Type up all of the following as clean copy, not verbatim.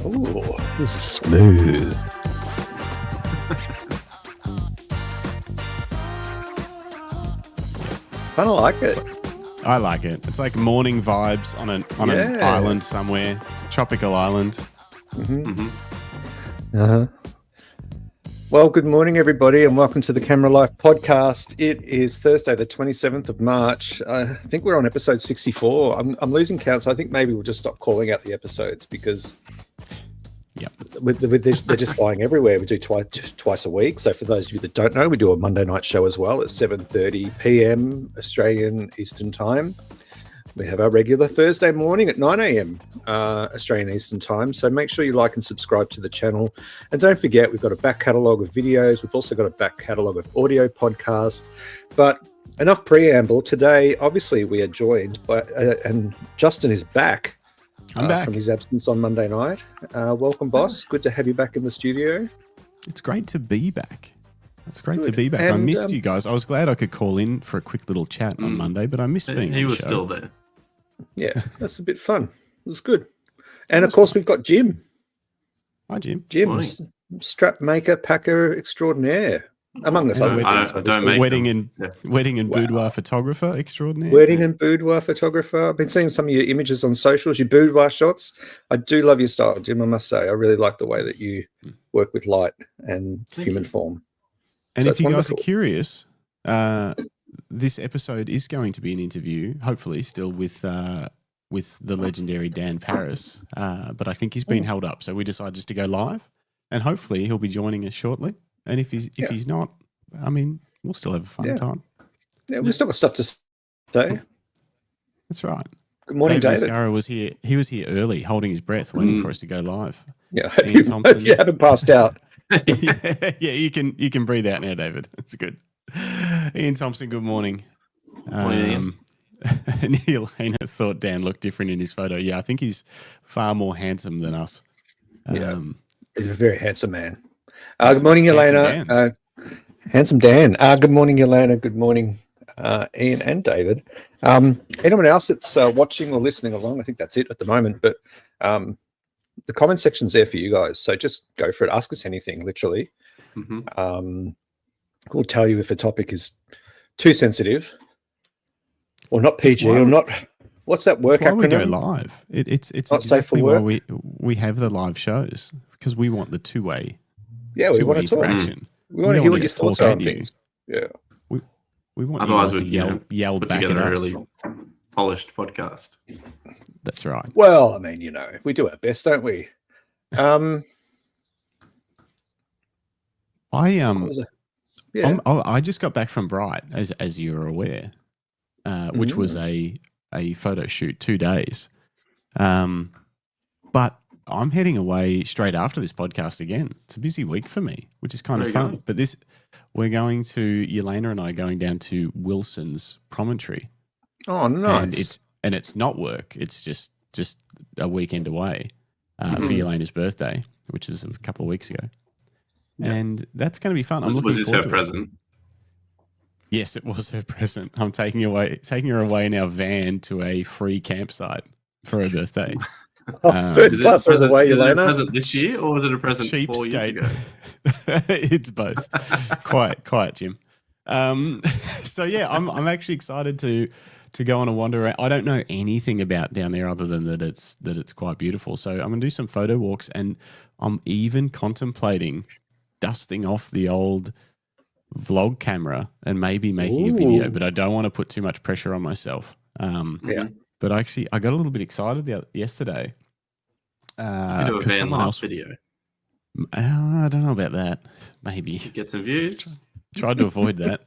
Ooh, this is smooth. Kind of like it. I like it. It's like morning vibes on an island somewhere, tropical island. Well, good morning, everybody, and welcome to the Camera Life podcast. It is Thursday, the 27th of March. I think we're on episode 64. I'm losing count, so I think maybe we'll just stop calling out the episodes because they're just flying everywhere. We do twice a week. So for those of you that don't know, we do a Monday night show as well at 7:30 p.m. Australian Eastern Time. We have our regular Thursday morning at 9 a.m. Australian Eastern Time. So make sure you like and subscribe to the channel. And don't forget, we've got a back catalogue of videos. We've also got a back catalogue of audio podcasts. But enough preamble. Today, obviously, we are joined by, and Justin is back. I'm back from his absence on Monday night. Welcome, boss. Good to have you back in the studio. It's great to be back. It's great to be back. And I missed you guys. I was glad I could call in for a quick little chat on Monday, but I missed being on the show. He was still there. Yeah, that's a bit fun. It was good. And of course, we've got Jim. Hi, Jim. Jim, strap maker, packer extraordinaire, among us. Wedding and boudoir photographer extraordinaire. Wedding and boudoir photographer. I've been seeing some of your images on socials, your boudoir shots. I do love your style, Jim, I must say. I really like the way that you work with light and human form. And so if you guys are curious, this episode is going to be an interview, hopefully still with the legendary Dan Paris, but I think he's been held up. So we decided just to go live, and hopefully he'll be joining us shortly. And if he's not, I mean, we'll still have a fun time. Yeah, we've still got stuff to say. That's right. Good morning, David. Mascara was here. He was here early, holding his breath, waiting for us to go live. Yeah, hope you haven't passed out. yeah, you can breathe out now, David. It's good. Ian Thompson, good morning. Morning. And Elena thought Dan looked different in his photo. Yeah, I think he's far more handsome than us. He's a very handsome man. Good morning, Elena. Handsome Dan. Good morning, Elena. Good morning, Ian and David. Anyone else that's watching or listening along? I think that's it at the moment. But the comment section's there for you guys. So just go for it. Ask us anything, literally. We'll tell you if a topic is too sensitive or not PG or not. What's that work acronym? We go live. It's not safe for work. Why we have the live shows, because we want the two-way. Yeah, we want to talk. We want to hear what your thoughts are on things. Yeah. We want otherwise you guys to yell back at us. A really polished podcast. That's right. Well, I mean, we do our best, don't we? I just got back from Bright, as you're aware, which was a photo shoot, 2 days. But I'm heading away straight after this podcast again. It's a busy week for me, which is kind of fun. But we're going to, Yelena and I are going down to Wilson's Promontory. Oh, nice. And it's not work. It's just a weekend away for Yelena's birthday, which was a couple of weeks ago. Yeah. And that's going to be fun. Was this her present? Yes, it was her present. I'm taking her away in our van to a free campsite for her birthday. First class all the way, Elena. Is it a present this year, or was it a present 4 years ago? It's both. Quiet, Jim. So yeah, I'm actually excited to go on a wander around. I don't know anything about down there other than that it's quite beautiful. So I'm going to do some photo walks, and I'm even contemplating dusting off the old vlog camera and maybe making a video, but I don't want to put too much pressure on myself. But I got a little bit excited yesterday. Do a van life video. I don't know about that. Maybe get some views. Tried to avoid that.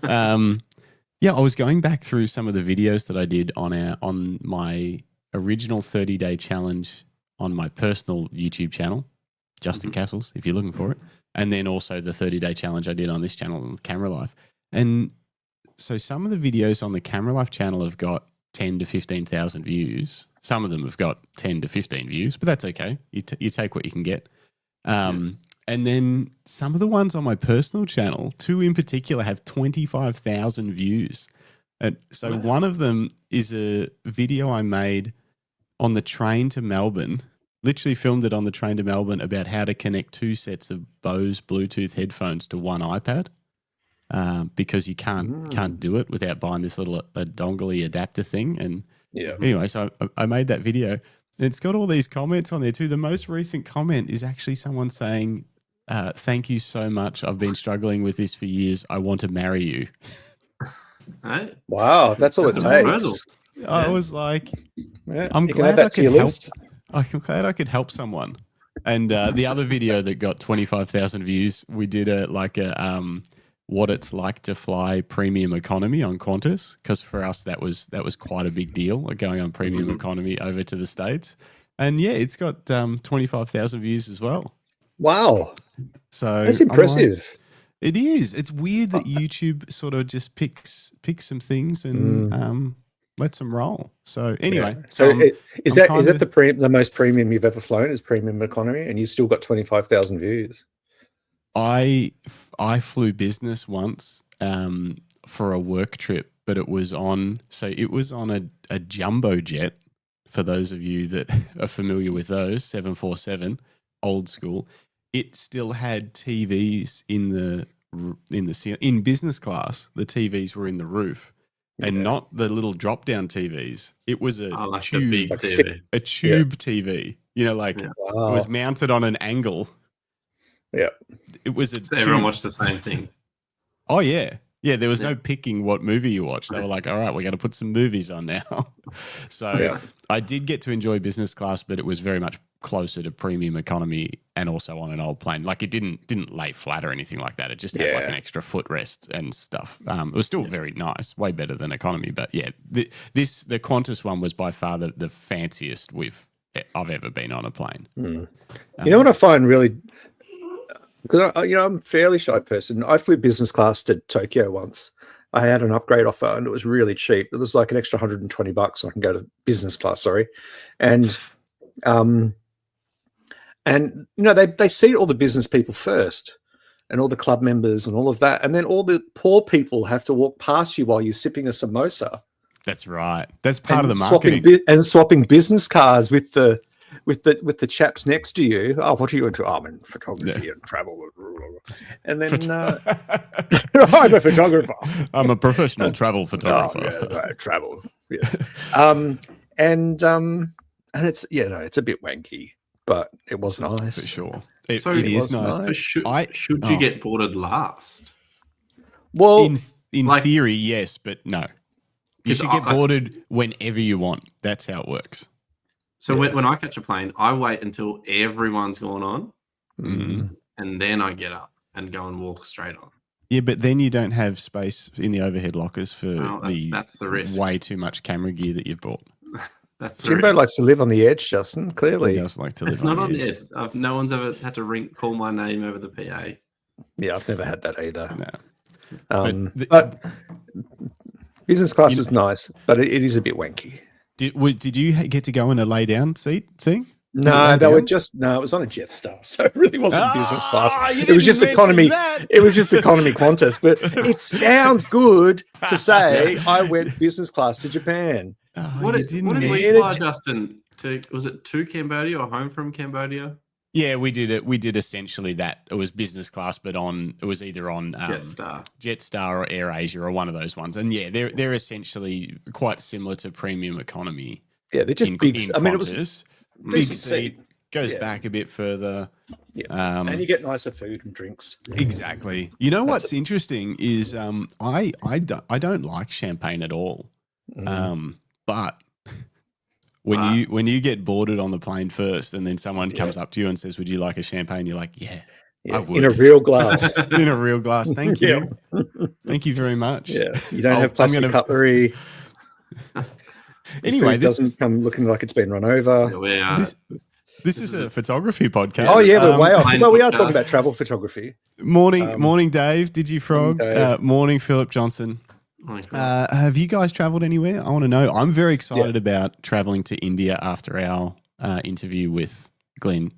I was going back through some of the videos that I did on my original 30-day challenge on my personal YouTube channel, Justin Castles, if you're looking for it. And then also the 30-day challenge I did on this channel, on Camera Life. And so some of the videos on the Camera Life channel have got 10 to 15,000 views. Some of them have got 10 to 15 views, but that's okay. You take what you can get. And then some of the ones on my personal channel, 2 in particular, have 25,000 views. And so one of them is a video I made on the train to Melbourne Literally filmed it on the train to Melbourne about how to connect 2 sets of Bose Bluetooth headphones to one iPad, because you can't do it without buying this little a dongle adapter thing. And anyway, so I made that video. And it's got all these comments on there too. The most recent comment is actually someone saying, "Thank you so much. I've been struggling with this for years. I want to marry you." Right? Wow, that's all it takes. I was like, I'm glad I could help. I'm glad I could help someone. And the other video that got 25,000 views, we did what it's like to fly premium economy on Qantas, because for us that was quite a big deal, going on premium economy over to the States. And yeah, it's got 25,000 views as well. Wow, so that's impressive. It is. It's weird that YouTube sort of just picks some things and lets them roll. So anyway, is that the most premium you've ever flown? Is premium economy, and you still got 25,000 views? I flew business once for a work trip, but it was on a jumbo jet. For those of you that are familiar with those, 747, old school. It still had TVs in business class. The TVs were in the roof. And not the little drop-down TVs. It was a tube TV. A tube TV. You know, it was mounted on an angle. Yeah. It was a tube. Everyone watched the same thing. Oh, yeah. Yeah, there was no picking what movie you watched. They were like, all right, we're going to put some movies on now. So I did get to enjoy business class, but it was very much closer to premium economy and also on an old plane. Like it didn't lay flat or anything like that. It just had like an extra footrest and stuff. It was still very nice, way better than economy. But yeah, the Qantas one was by far the fanciest I've ever been on a plane. You know what I find really, because I'm a fairly shy person. I flew business class to Tokyo once. I had an upgrade offer and it was really cheap. It was like an extra $120. I can go to business class, sorry. And they seat all the business people first and all the club members and all of that. And then all the poor people have to walk past you while you're sipping a samosa. That's right. That's part of the marketing. Swapping business cards with the chaps next to you. Oh, what are you into? Oh, I'm in photography and travel. And then I'm a photographer. I'm a professional travel photographer. Oh, travel. Yes. And it's it's a bit wanky, but it was nice for sure. It is nice. Should you get boarded last? Well, in theory, yes, but no. You should get boarded whenever you want. That's how it works. So when I catch a plane, I wait until everyone's gone on, and then I get up and go and walk straight on. Yeah, but then you don't have space in the overhead lockers for that's the risk. Way too much camera gear that you've bought. Jimbo likes to live on the edge, Justin. Clearly, he does like to live. It's not on the edge. No one's ever had to call my name over the PA. Yeah, I've never had that either. No. But business class is nice, but it is a bit wanky. Did you get to go in a lay down seat thing? No, it was on a Jetstar, so it really wasn't business class. It was just economy. It was just economy Qantas, but it sounds good to say I went business class to Japan. What did we fly, Justin? Was it to Cambodia or home from Cambodia? Yeah, we did it. We did essentially that. It was business class, but it was either on Jetstar or AirAsia or one of those ones. And yeah, they're essentially quite similar to premium economy. Yeah, they're just big. I mean, it was big seat, goes back a bit further. Yeah, and you get nicer food and drinks. Exactly. You know what's interesting is I don't like champagne at all. But when you get boarded on the plane first, and then someone comes up to you and says, "Would you like a champagne?" You're like, "Yeah, I would." In a real glass. In a real glass. Thank you. Thank you very much. Yeah, you don't have plastic cutlery. Anyway, this doesn't come looking like it's been run over. This is a photography podcast. Oh yeah, we're way off. Well, we are talking about travel photography. Morning, Dave. Did you frog? Morning, Philip Johnson. Have you guys traveled anywhere? I want to know. I'm very excited about traveling to India after our interview with Glenn.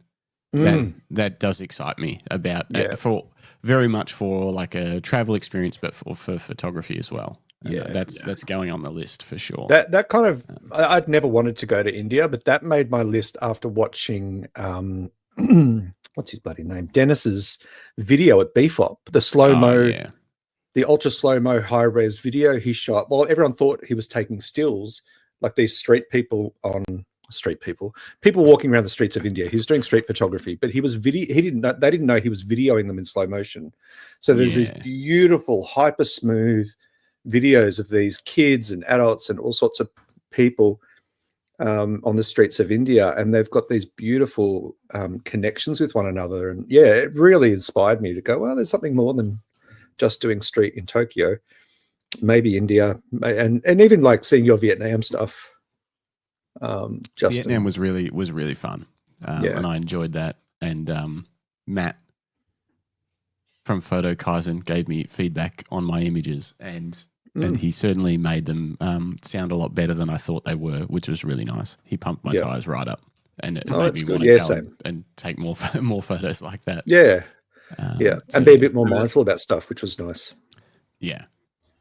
That does excite me about for very much for like a travel experience, but for photography as well. That's going on the list for sure. That kind of I'd never wanted to go to India, but that made my list after watching what's his bloody name? Dennis's video at BFOP, the slow-mo, the ultra slow-mo high-res video he shot. Well, everyone thought he was taking stills, like these people walking around the streets of India. He was doing street photography, but they didn't know he was videoing them in slow motion. So there's these beautiful, hyper smooth videos of these kids and adults and all sorts of people on the streets of India, and they've got these beautiful connections with one another. And yeah, it really inspired me to go, well, there's something more than just doing street in Tokyo, maybe India, and even like seeing your Vietnam stuff. Vietnam was really fun, and I enjoyed that. And Matt from Photo Kaizen gave me feedback on my images, and he certainly made them sound a lot better than I thought they were, which was really nice. He pumped my tires right up, and it made me want to go and take more photos like that. Yeah, and be a bit more mindful about stuff, which was nice. Yeah.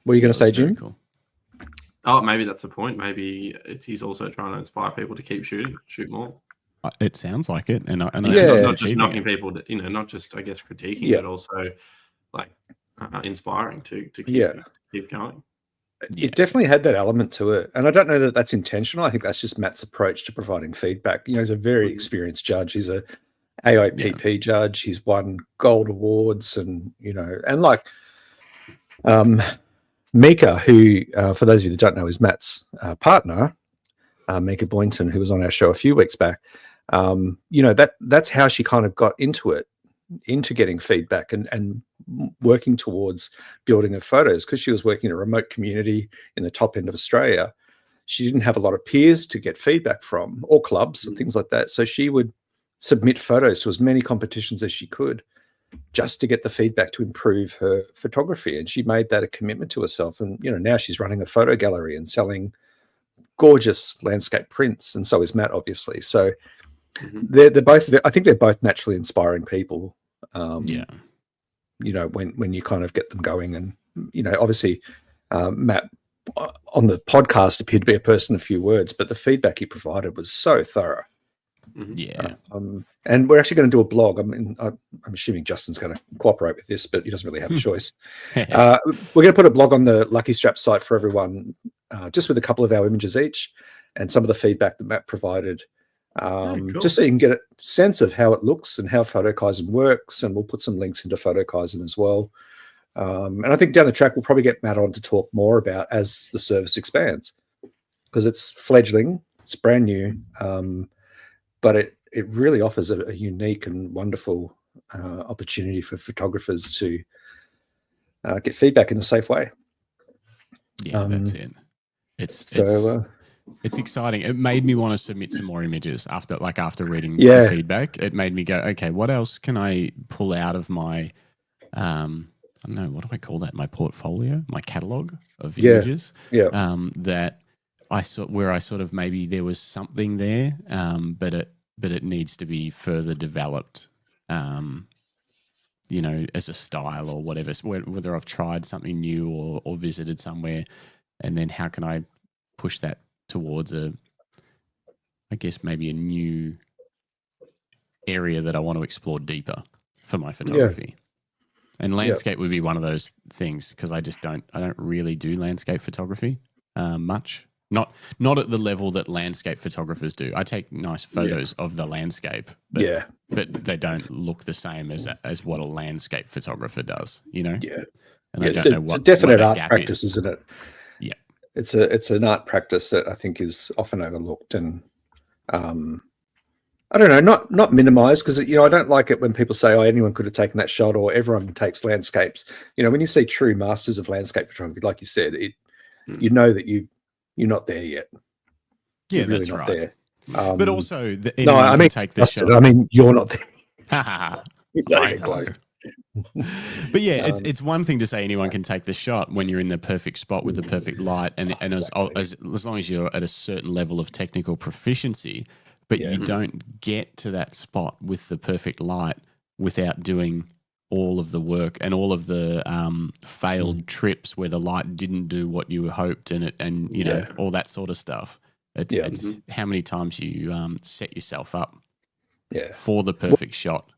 What are you going to say, Jim? Cool. Oh, maybe that's the point. Maybe he's also trying to inspire people to keep shoot more. It sounds like it, and not just knocking people, not just, I guess, critiquing, but also like inspiring to keep going. It definitely had that element to it, and I don't know that that's intentional. I think that's just Matt's approach to providing feedback. He's a very experienced judge. He's a AIPP judge. He's won gold awards, and like Mika, who, for those of you that don't know, is Matt's partner, Mika Boynton, who was on our show a few weeks back. That's how she kind of got into getting feedback and working towards building her photos, because she was working in a remote community in the top end of Australia. She didn't have a lot of peers to get feedback from, or clubs and things like that. So she would submit photos to as many competitions as she could, just to get the feedback to improve her photography. And she made that a commitment to herself. And, now she's running a photo gallery and selling gorgeous landscape prints. And so is Matt, obviously. So they're both, I think they're both naturally inspiring people. When you kind of get them going. And, obviously Matt on the podcast appeared to be a person of few words, but the feedback he provided was so thorough. And we're actually going to do a blog. I'm assuming Justin's going to cooperate with this, but he doesn't really have a choice. We're going to put a blog on the Lucky Strap site for everyone, just with a couple of our images each and some of the feedback that Matt provided, cool. Just so you can get a sense of how it looks and how Photo Kaizen works. And we'll put some links into Photo Kaizen as well. And I think down the track, we'll probably get Matt on to talk more about as the service expands, because it's fledgling, it's brand new. But it really offers a unique and wonderful opportunity for photographers to get feedback in a safe way. Yeah, that's it. It's exciting. It made me want to submit some more images after reading the feedback. It made me go, okay, what else can I pull out of my, I don't know, what do I call that? My portfolio, my catalog of images. That I saw where I sort of maybe there was something there, but it needs to be further developed, as a style or whatever. Whether I've tried something new or visited somewhere, and then how can I push that towards maybe a new area that I want to explore deeper for my photography. And landscape would be one of those things, because I don't really do landscape photography much. Not at the level that landscape photographers do. I take nice photos of the landscape, but they don't look the same as what a landscape photographer does, And I don't know it's a definite art practice, is. Isn't it? Yeah. It's an art practice that I think is often overlooked, and I don't know, not minimized, because I don't like it when people say, "Oh, anyone could have taken that shot," or "Everyone takes landscapes." When you see true masters of landscape photography, like you said, you know that you're not there yet. Yeah, you're really that's not right. there. But also, take the shot. I mean, you're not there. You don't get close. But yeah, it's one thing to say anyone can take the shot when you're in the perfect spot with the perfect light, and as long as you're at a certain level of technical proficiency, but you don't get to that spot with the perfect light without doing all of the work and all of the failed trips where the light didn't do what you hoped, and all that sort of stuff. It's how many times you set yourself up for the Well, perfect shot.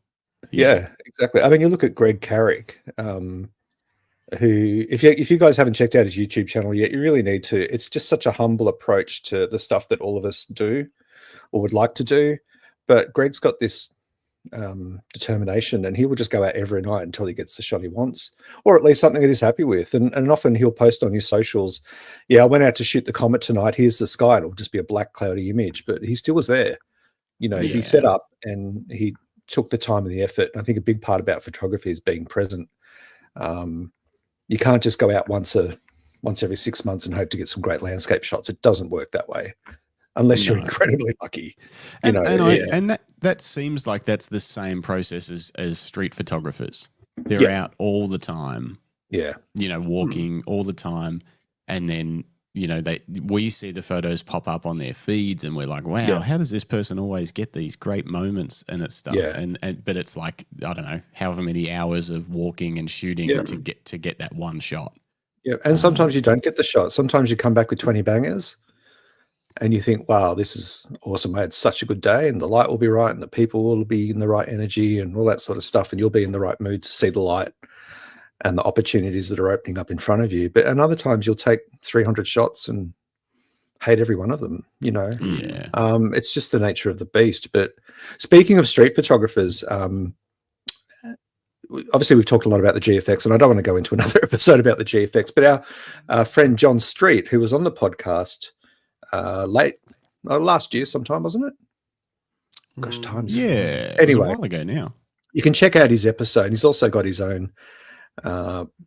yeah, exactly. I mean, you look at Greg Carrick, who, if you guys haven't checked out his YouTube channel yet, you really need to. It's just such a humble approach to the stuff that all of us do or would like to do. But Greg's got this determination, and he will just go out every night until he gets the shot he wants, or at least something that he's happy with. And often he'll post on his socials, I went out to shoot the comet tonight. Here's the sky. It'll just be a black cloudy image, but he still was there. He set up and he took the time and the effort. And I think a big part about photography is being present. You can't just go out once every 6 months and hope to get some great landscape shots. It doesn't work that way unless you're incredibly lucky. And that seems like that's the same process as street photographers. They're out all the time. Yeah. Walking all the time. And then, we see the photos pop up on their feeds and we're like, wow, how does this person always get these great moments and it's stuff? Yeah. But it's like, I don't know, however many hours of walking and shooting to get that one shot. Yeah. And sometimes you don't get the shot. Sometimes you come back with 20 bangers and you think, wow, this is awesome. I had such a good day and the light will be right and the people will be in the right energy and all that sort of stuff. And you'll be in the right mood to see the light and the opportunities that are opening up in front of you. But and other times you'll take 300 shots and hate every one of them, It's just the nature of the beast. But speaking of street photographers, obviously we've talked a lot about the GFX, and I don't want to go into another episode about the GFX, but our friend John Street, who was on the podcast last year sometime, wasn't it? Gosh, times. Yeah. Anyway, it was a while ago now. You can check out his episode. He's also got his own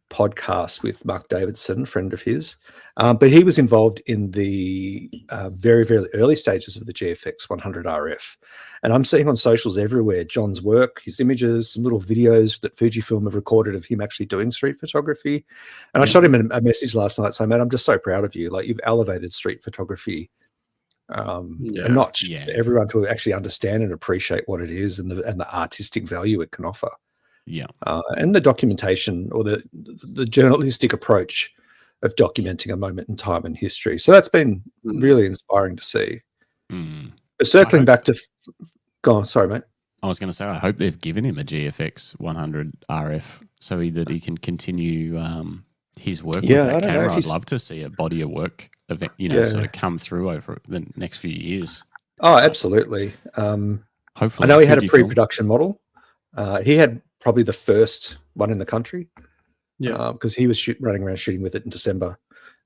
podcast with Mark Davidson, friend of his, but he was involved in the very, very early stages of the GFX 100 RF, and I'm seeing on socials everywhere John's work, his images, some little videos that Fujifilm have recorded of him actually doing street photography. And I shot him a message last night saying, man, I'm just so proud of you. Like, you've elevated street photography a notch for everyone to actually understand and appreciate what it is and the artistic value it can offer. Yeah. And the documentation or the journalistic approach of documenting a moment in time in history. So that's been really inspiring to see. But circling back to, go on, sorry, mate. I was going to say, I hope they've given him a GFX 100 RF so that he can continue his work with that camera. I'd love to see a body of work event, sort of come through over the next few years. Oh, absolutely. Hopefully, I know he had a pre-production model. He had probably the first one in the country, because he was running around shooting with it in December,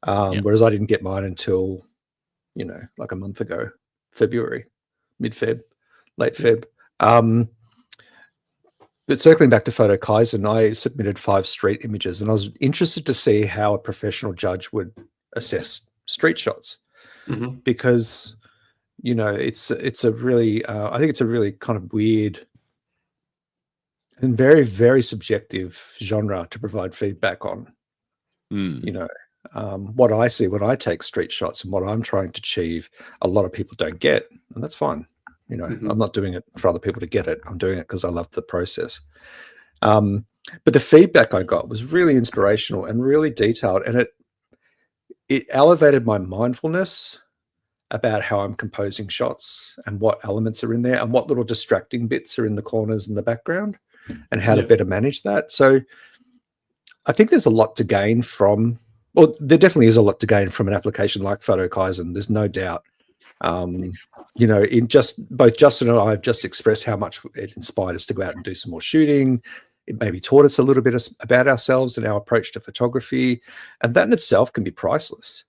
whereas I didn't get mine until like a month ago, February, mid-Feb, late Feb. But circling back to Photo Kaizen, I submitted 5 street images, and I was interested to see how a professional judge would assess street shots, because it's a really I think it's a really kind of weird and very, very subjective genre to provide feedback on. What I see when I take street shots and what I'm trying to achieve, a lot of people don't get, and that's fine. I'm not doing it for other people to get it. I'm doing it because I love the process. But the feedback I got was really inspirational and really detailed, and it elevated my mindfulness about how I'm composing shots and what elements are in there and what little distracting bits are in the corners and the background, and how to better manage that. So I think there's a lot to gain from, there definitely is a lot to gain from an application like Photo Kaizen. There's no doubt. Both Justin and I have just expressed how much it inspired us to go out and do some more shooting. It maybe taught us a little bit about ourselves and our approach to photography. And that in itself can be priceless.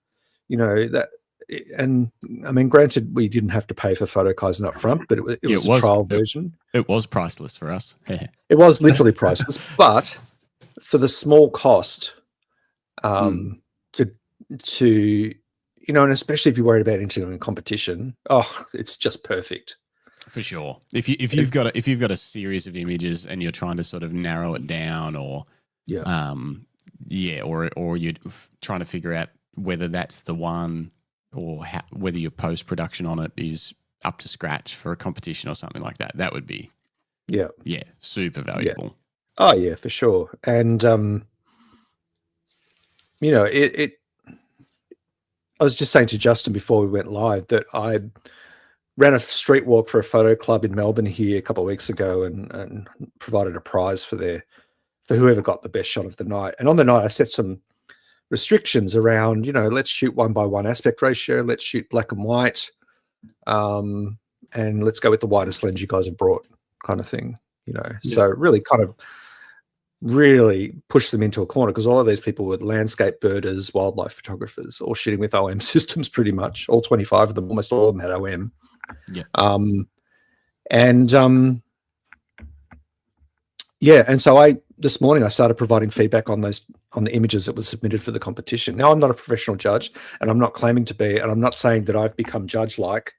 And I mean, granted, we didn't have to pay for Photo Kaizen up front, but it was a trial version. It was priceless for us. It was literally priceless, but for the small cost, and especially if you're worried about entering a competition, it's just perfect. For sure. If you've got a series of images and you're trying to sort of narrow it down, or you're trying to figure out whether that's the one, or whether your post-production on it is up to scratch for a competition or something like that, that would be super valuable. Yeah. Oh yeah, for sure. And I was just saying to Justin before we went live that I ran a street walk for a photo club in Melbourne here a couple of weeks ago, and provided a prize for whoever got the best shot of the night. And on the night, I set some restrictions around, let's shoot 1:1 aspect ratio, let's shoot black and white, and let's go with the widest lens you guys have brought, kind of thing. So really kind of really push them into a corner, because all of these people were landscape birders, wildlife photographers, all shooting with OM systems pretty much. All 25 of them, almost all of them had OM. Yeah. And so this morning I started providing feedback on the images that were submitted for the competition. Now, I'm not a professional judge, and I'm not claiming to be, and I'm not saying that I've become judge-like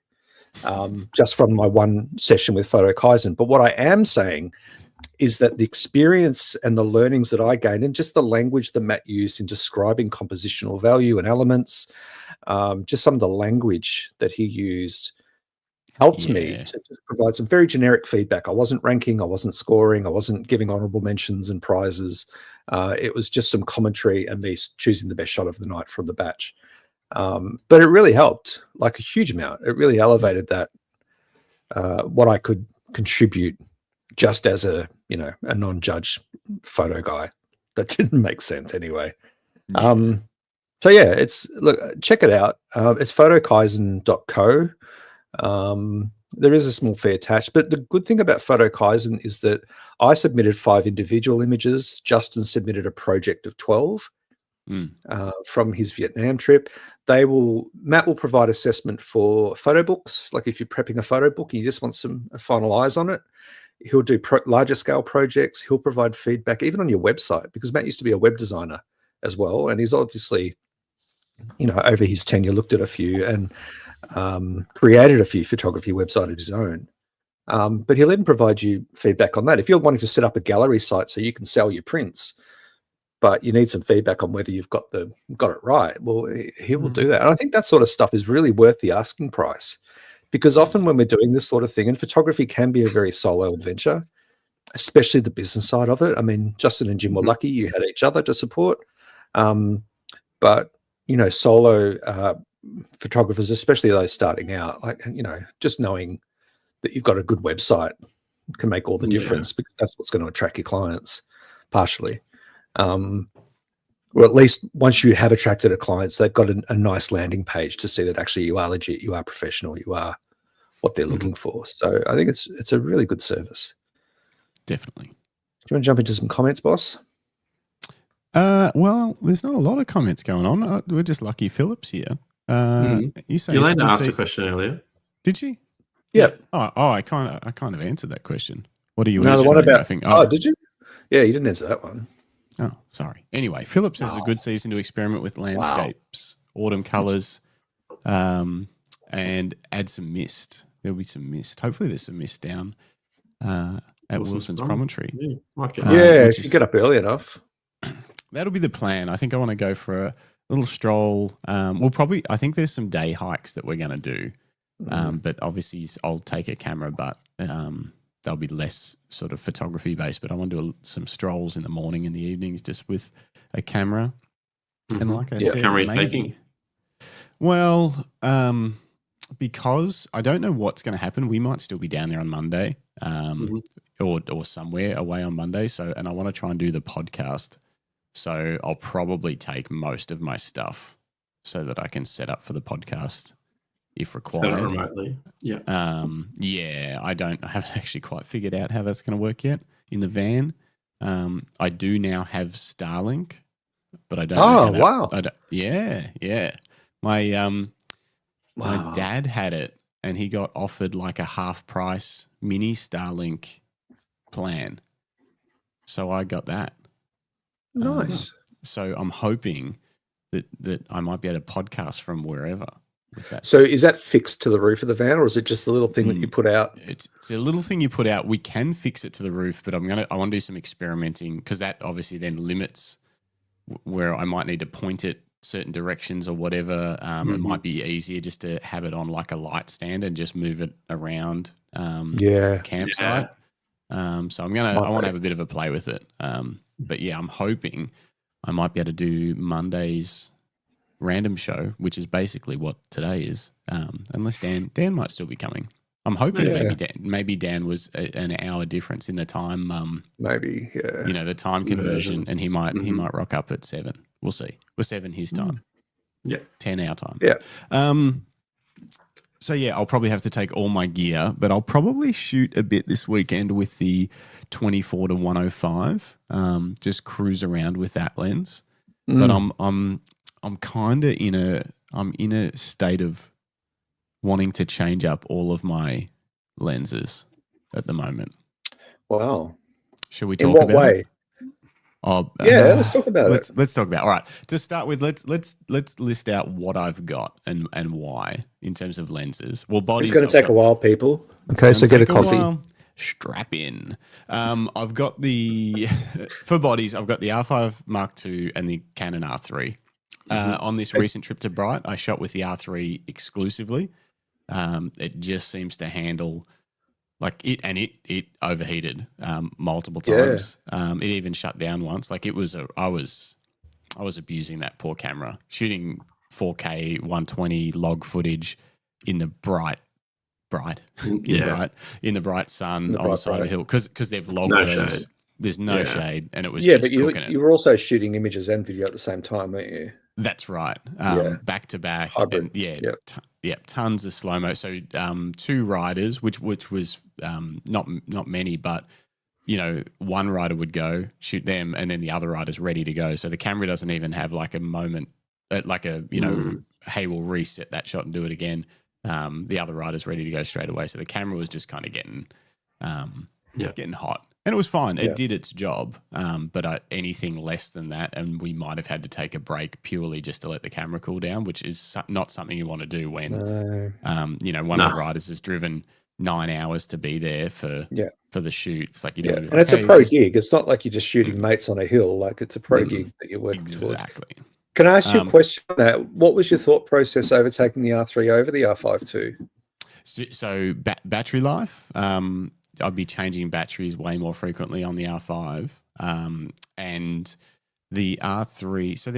just from my one session with Photo Kaizen. But what I am saying is that the experience and the learnings that I gained, and just the language that Matt used in describing compositional value and elements, just some of the language that he used helped me to provide some very generic feedback. I wasn't ranking, I wasn't scoring, I wasn't giving honorable mentions and prizes. It was just some commentary and me choosing the best shot of the night from the batch. But it really helped, like a huge amount. It really elevated that, what I could contribute just as a non-judge photo guy. That didn't make sense anyway. So yeah, check it out. It's photokaizen.co. There is a small fee attached, but the good thing about Photo Kaizen is that I submitted 5 individual images. Justin submitted a project of 12 from his Vietnam trip. Matt will provide assessment for photo books. Like if you're prepping a photo book and you just want some final eyes on it, he'll do larger scale projects. He'll provide feedback even on your website, because Matt used to be a web designer as well, and he's obviously, over his tenure, looked at a few and created a few photography websites of his own. But he'll even provide you feedback on that. If you're wanting to set up a gallery site so you can sell your prints, but you need some feedback on whether you've got it right, well, he will do that. And I think that sort of stuff is really worth the asking price, because often when we're doing this sort of thing, and photography can be a very solo adventure, especially the business side of it. I mean, Justin and Jim were lucky you had each other to support. But, solo photographers, especially those starting out, just knowing that you've got a good website can make all the difference, because that's what's going to attract your clients partially. Or at least once you have attracted a client, they've got a nice landing page to see that actually you are legit, you are professional, you are what they're looking for. So I think it's a really good service. Definitely. Do you want to jump into some comments, boss? Well, there's not a lot of comments going on. We're just lucky Philip's here. You say Elaine asked a question earlier. Did she? Yeah. Oh, I kind of answered that question. What are you? No, the one about. Did you? Yeah, you didn't answer that one. Oh, sorry. Anyway, Philip says it's a good season to experiment with landscapes, autumn colors, and add some mist. There'll be some mist. Hopefully there's some mist down at Wilson's Promontory. If you get up early enough. That'll be the plan. I think I want to go for a little stroll. I think there's some day hikes that we're going to do. But obviously I'll take a camera, but they'll be less sort of photography based. But I want to do some strolls in the morning and the evenings just with a camera. And like I said, camera taking. Well, because I don't know what's going to happen. We might still be down there on Monday, or somewhere away on Monday. And I want to try and do the podcast. So I'll probably take most of my stuff so that I can set up for the podcast if required. Set it remotely. Yeah. I haven't actually quite figured out how that's going to work yet in the van. I do now have Starlink, but I don't. Wow. Yeah. My dad had it, and he got offered like a half price mini Starlink plan. So I got that. Nice. So I'm hoping that I might be able to podcast from wherever with that. So is that fixed to the roof of the van, or is it just the little thing that you put out? It's a little thing you put out. We can fix it to the roof, but I want to do some experimenting, because that obviously then limits where I might need to point it certain directions or whatever. It might be easier just to have it on like a light stand and just move it around the campsite. So I want to have a bit of a play with it. But yeah, I'm hoping I might be able to do Mondays random show, which is basically what today is. Unless Dan might still be coming. I'm hoping maybe Dan was an hour difference in the time. Maybe, yeah. You know, the time conversion, and he might rock up at 7. We'll see. We're 7 his time. Yeah. 10 our time. Yeah. So yeah, I'll probably have to take all my gear, but I'll probably shoot a bit this weekend with the 24 to 105. Just cruise around with that lens. But I'm kind of in a state of wanting to change up all of my lenses at the moment. Wow. Shall we talk in what about way? it? Oh, let's talk about it. Let's talk about. All right. To start with, let's list out what I've got and why in terms of lenses. Well, bodies. It's going to take a while, people. Okay, so get a coffee. Strap in. I've got for bodies. I've got the R5 Mark II and the Canon R3. On this recent trip to Bright, I shot with the R3 exclusively. It just seems to handle. Like it overheated multiple times. It even shut down once. Like I was abusing that poor camera, shooting 4K 120 log footage in the bright sun on the side of a hill because they've logged those. Shade. There's no shade, and it was but you were also shooting images and video at the same time, weren't you? That's right. Back to back. Hybrid. And tons of slow mo. So 2 riders, which was not many, but you know, one rider would go shoot them, and then the other rider's ready to go. So the camera doesn't even have like a moment, hey, we'll reset that shot and do it again. The other rider's ready to go straight away. So the camera was just kind of getting hot. And it was fine. It did its job. But anything less than that, and we might have had to take a break purely just to let the camera cool down, which is not something you want to do when, one of the riders has driven 9 hours to be there for the shoot. It's like you don't. And it's a pro gig. It's not like you're just shooting mates on a hill. Like it's a pro gig that you're working towards. Exactly. Can I ask you a question on that? What was your thought process over taking the R3 over the R5 II? So battery life. I'd be changing batteries way more frequently on the R5 and the R3. So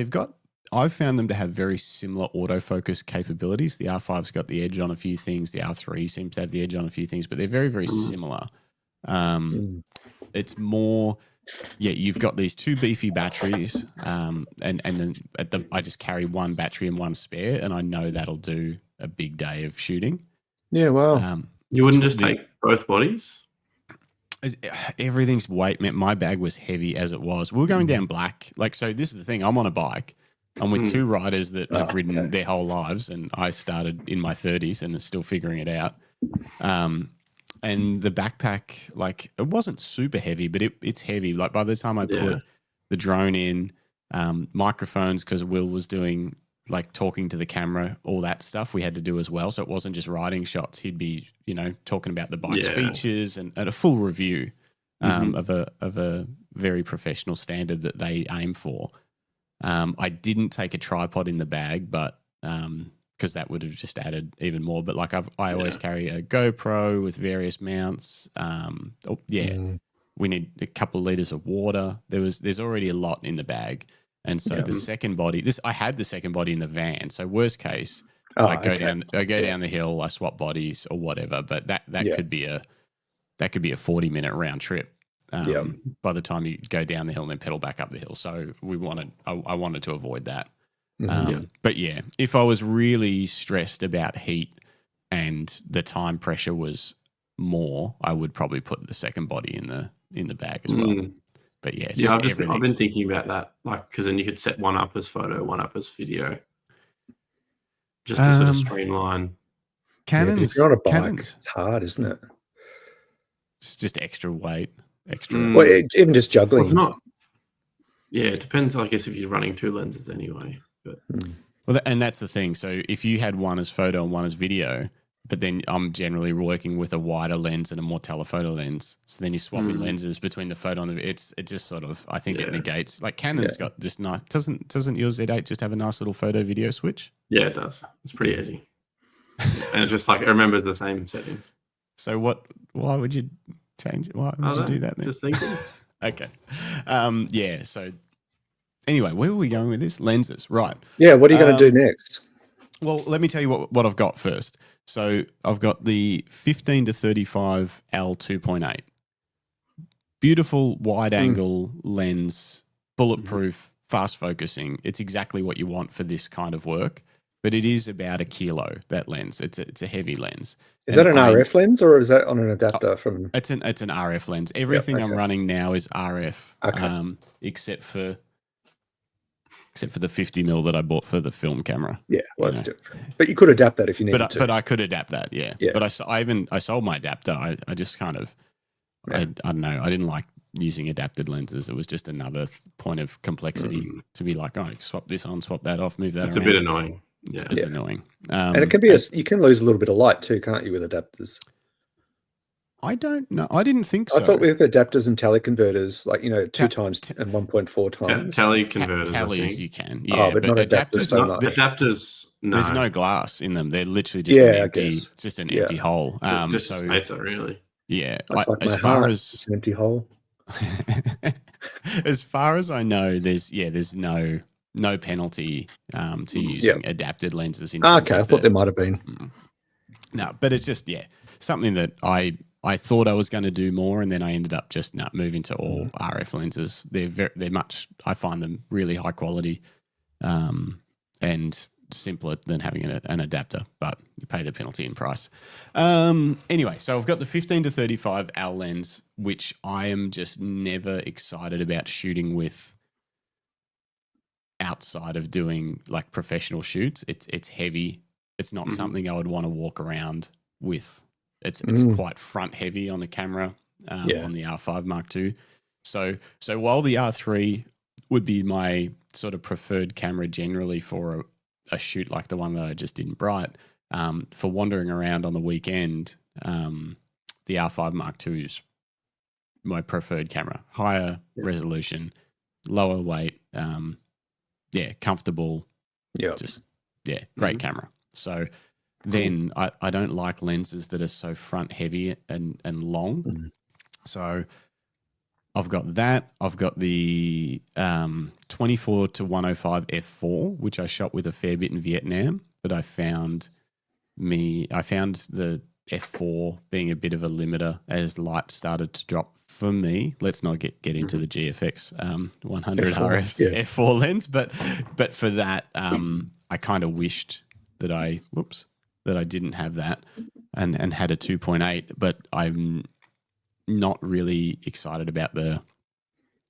I've found them to have very similar autofocus capabilities. The R5's got the edge on a few things. The R3 seems to have the edge on a few things, but they're very, very similar. It's more, you've got these 2 beefy batteries and then I just carry 1 battery and 1 spare, and I know that'll do a big day of shooting. Yeah, well. You wouldn't just take both bodies? Everything's weight. My bag was heavy as it was. We were going down black. Like, so this is the thing. I'm on a bike. I'm with 2 riders that have ridden their whole lives, and I started in my 30s and is still figuring it out. And the backpack, like, it wasn't super heavy, but it's heavy. Like, by the time I put the drone in, microphones, because Will was doing like talking to the camera, all that stuff we had to do as well. So it wasn't just riding shots. He'd be, talking about the bike's features and a full review of a very professional standard that they aim for. I didn't take a tripod in the bag, but because that would have just added even more. But like I always carry a GoPro with various mounts. We need a couple of liters of water. There's already a lot in the bag. And so the second body, I had the second body in the van. So worst case, I go down the hill, I swap bodies or whatever. But that could be a 40-minute round trip. By the time you go down the hill and then pedal back up the hill. So I wanted to avoid that. But if I was really stressed about heat and the time pressure was more, I would probably put the second body in the bag as well. But I've been thinking about that, like, because then you could set one up as photo, one up as video, just to sort of streamline. If you're on a bike, it's hard, isn't it? It's just extra weight, Well, even just juggling. Well, it's not. Yeah, it depends. I guess if you're running 2 lenses anyway. But and that's the thing. So if you had one as photo and one as video, but then I'm generally working with a wider lens and a more telephoto lens. So then you're swapping lenses between the photo and the it just sort of, I think it negates. Like Canon's got this nice, doesn't your Z8 just have a nice little photo video switch? Yeah, it does. It's pretty easy. And it's just like, it remembers the same settings. So why would you change it? Why would you do that then? Just thinking. Okay. So Anyway, where were we going with this? Lenses, right? Yeah. What are you going to do next? Well, let me tell you what I've got first. So I've got the 15 to 35 L 2.8. Beautiful wide angle lens, bulletproof, fast focusing. It's exactly what you want for this kind of work. But it is about 1 kilo, that lens. It's a heavy lens. Is that an RF lens or is that on an adapter from? It's an RF lens. Everything I'm running now is RF, except for the 50mm that I bought for the film camera. Yeah, well, that's different. But you could adapt that if you needed to. But I could adapt that, yeah. But I sold my adapter. I just kind of, I don't know. I didn't like using adapted lenses. It was just another point of complexity to be like, oh, swap this on, swap that off, move that It's around. a bit annoying. It's annoying. And it can be you can lose a little bit of light too, can't you, with adapters? I don't know. I didn't think so. I thought with adapters and tele converters, like, 2 times and 1.4 times. Tele converters. Tallies you can. Yeah, but not adapters so much. Adapters, no. There's no glass in them. They're literally just an empty. It's just an empty hole. Just spacer, really. Yeah. That's like my heart. It's an empty hole. As far as I know, there's no penalty to using adapted lenses. Okay, I thought there might have been. No, but it's just something that I thought I was going to do more, and then I ended up just moving to all RF lenses. They're much. I find them really high quality, and simpler than having an adapter, but you pay the penalty in price. Anyway, so I've got the 15 to 35 L lens, which I am just never excited about shooting with outside of doing like professional shoots. It's heavy. It's not something I would want to walk around with. It's quite front heavy on the camera, on the R5 Mark II. So while the R3 would be my sort of preferred camera generally for a shoot like the one that I just did in Bright, for wandering around on the weekend, the R5 Mark II is my preferred camera. Higher resolution, lower weight, comfortable. Yeah, just great camera. So then I don't like lenses that are so front heavy and long. So I've got that. I've got the 24 to 105 f4, which I shot with a fair bit in Vietnam, but I found the f4 being a bit of a limiter as light started to drop for me. Let's not get into the GFX 100 RF f4 lens, but for that, I kind of wished that I didn't have that and had a 2.8, but I'm not really excited about the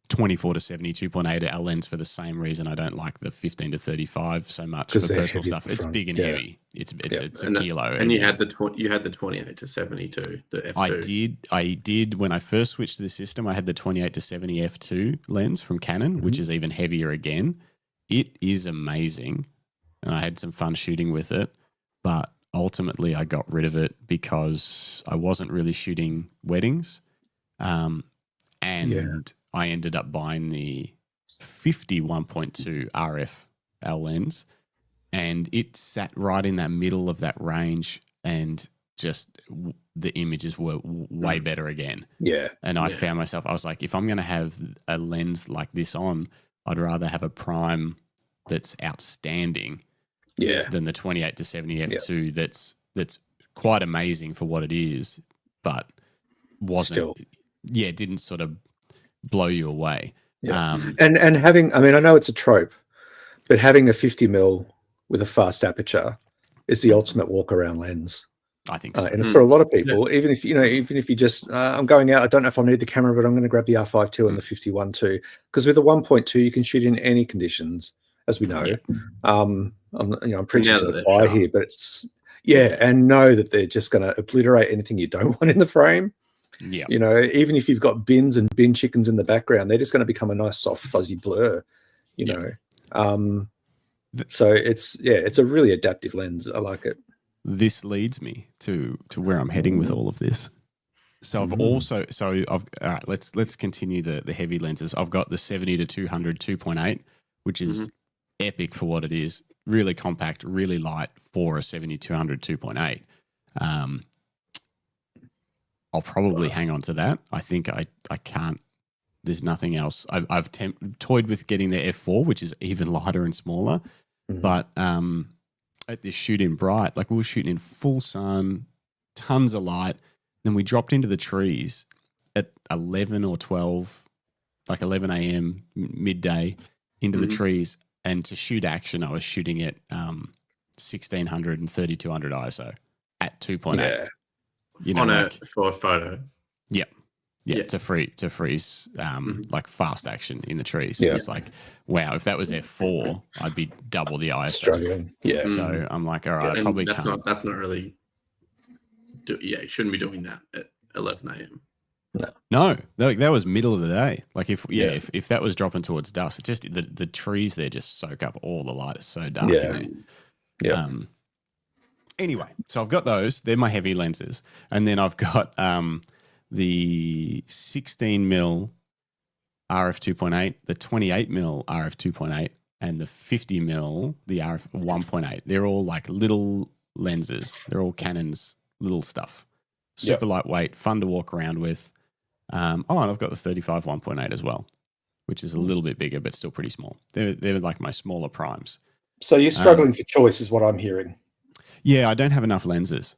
24 to 70 2.8 L lens for the same reason I don't like the 15 to 35 so much for personal stuff. It's big and heavy. It's a kilo. And you had the 28 to 72, the f2. I did when I first switched to the system. I had the 28 to 70 f2 lens from Canon, which is even heavier again. It is amazing, and I had some fun shooting with it, but ultimately I got rid of it because I wasn't really shooting weddings. And I ended up buying the 51.2 RF L lens, and it sat right in that middle of that range, and just the images were way better again. Yeah. And I found myself, I was like, if I'm going to have a lens like this on, I'd rather have a prime that's outstanding than the 28 to 70 f2 that's quite amazing for what it is, but didn't sort of blow you away. And having, I mean, I know it's a trope, but having a 50mm with a fast aperture is the ultimate walk around lens. I think so. And for a lot of people, even if you just, I'm going out, I don't know if I'll need the camera, but I'm going to grab the R5 II and the 51.2, because with a 1.2 you can shoot in any conditions, as we know. I'm preaching to the choir here, but it's and know that they're just going to obliterate anything you don't want in the frame. Yeah, even if you've got bins and bin chickens in the background, they're just going to become a nice soft fuzzy blur. So it's a really adaptive lens. I like it. This leads me to where I'm heading with all of this. So I've all right, let's continue the heavy lenses. I've got the 70 to 200 2.8, which is epic for what it is. Really compact, really light for a 70 200 2.8. I'll probably hang on to that. I think I can't there's nothing else. I've toyed with getting the f4, which is even lighter and smaller. But at this shoot in Bright, like we were shooting in full sun, tons of light. Then we dropped into the trees at 11 or 12, like 11 a.m. midday into the trees. And to shoot action, I was shooting at 1600 and 3200 ISO at 2.8. Yeah. You know, for a photo. Yeah, to freeze like fast action in the trees. Yeah. It's like, wow, if that was F4, I'd be double the ISO. Struggling. Yeah. So I'm like, all right, I And probably that's can't. That's not really. You shouldn't be doing that at 11 a.m. No, that was middle of the day. Like if that was dropping towards dusk, it just the trees there just soak up all the light. It's so dark in there. Yeah. Anyway, so I've got those. They're my heavy lenses, and then I've got the 16mm RF 2.8, the 28mm RF 2.8, and the 50mm the RF 1.8. They're all like little lenses. They're all Canon's little stuff. Super lightweight, fun to walk around with. And I've got the 35 1.8 as well, which is a little bit bigger but still pretty small. They're like my smaller primes. So you're struggling for choice, is what I'm hearing. Yeah, I don't have enough lenses,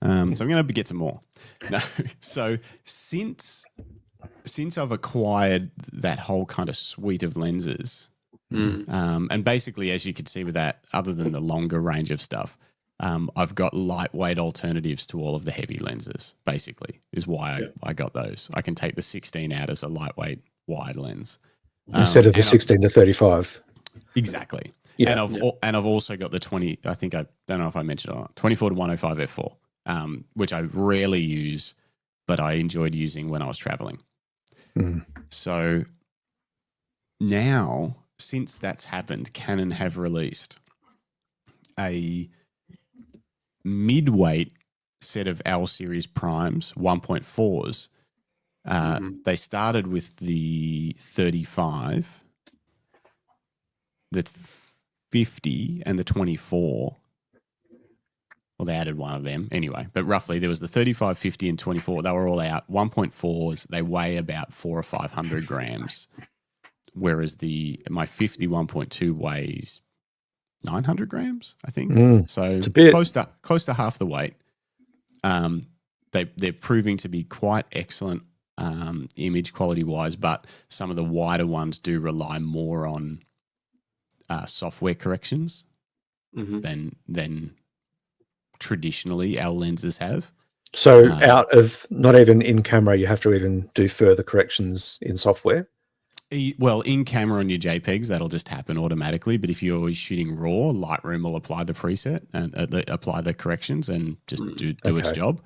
so I'm going to get some more. No, so since I've acquired that whole kind of suite of lenses, and basically, as you can see with that, other than the longer range of stuff, I've got lightweight alternatives to all of the heavy lenses. Basically, is why I got those. I can take the 16 out as a lightweight wide lens Instead of the 16 to 35. Exactly. Yeah. And I've also got the 20. I think I don't know if I mentioned it or not. 24 to 105 f4, which I rarely use, but I enjoyed using when I was traveling. So now, since that's happened, Canon have released a mid-weight set of L series primes, 1.4s. They started with the 35, the 50, and the 24. Well, they added one of them anyway, but roughly there was the 35, 50, and 24. They were all out. 1.4s, they weigh about 400 or 500 grams, whereas my 50 1.2 weighs 900 grams, I think. So close to half the weight. They're proving to be quite excellent image quality wise, but some of the wider ones do rely more on software corrections than traditionally our lenses have. So out of not even in camera, you have to even do further corrections in software? Well, in camera on your JPEGs, that'll just happen automatically. But if you're always shooting RAW, Lightroom will apply the preset and apply the corrections and just do its job.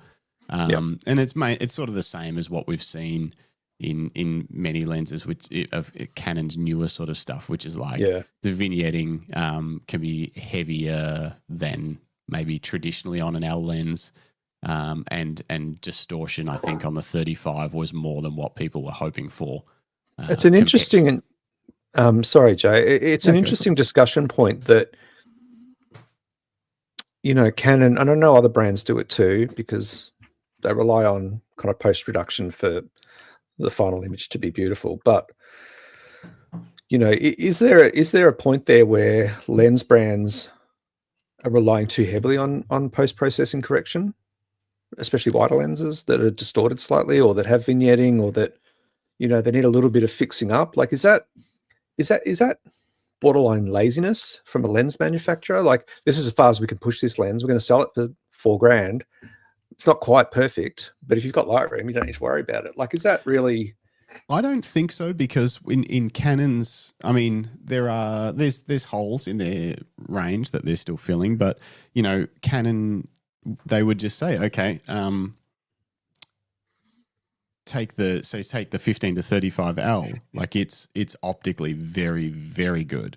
And it's sort of the same as what we've seen in many lenses, of Canon's newer sort of stuff, which is like the vignetting can be heavier than maybe traditionally on an L lens, and distortion, I think, on the 35 was more than what people were hoping for. It's an interesting, sorry, Jay, it's an interesting discussion point that, Canon, and I know other brands do it too, because they rely on kind of post-production for the final image to be beautiful. But, is there a point there where lens brands are relying too heavily on post-processing correction, especially wider lenses that are distorted slightly or that have vignetting or that, they need a little bit of fixing up? Like, is that borderline laziness from a lens manufacturer? Like, this is as far as we can push this lens. We're going to sell it for $4,000. It's not quite perfect, but if you've got Lightroom, you don't need to worry about it. Like, is that really? I don't think so, because in Canon's, I mean, there's holes in their range that they're still filling, but Canon, they would just say, okay, take the 15 to 35L, like it's optically very, very good,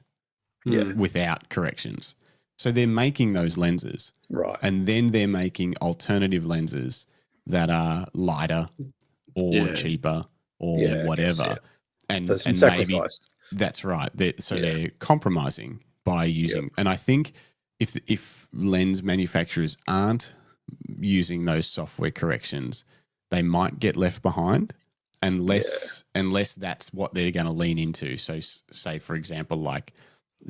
without corrections. So they're making those lenses, right? And then they're making alternative lenses that are lighter or cheaper or whatever, and some maybe sacrifice. That's right. They're compromising by using, and I think if lens manufacturers aren't using those software corrections, they might get left behind. unless that's what they're going to lean into. So say, for example, like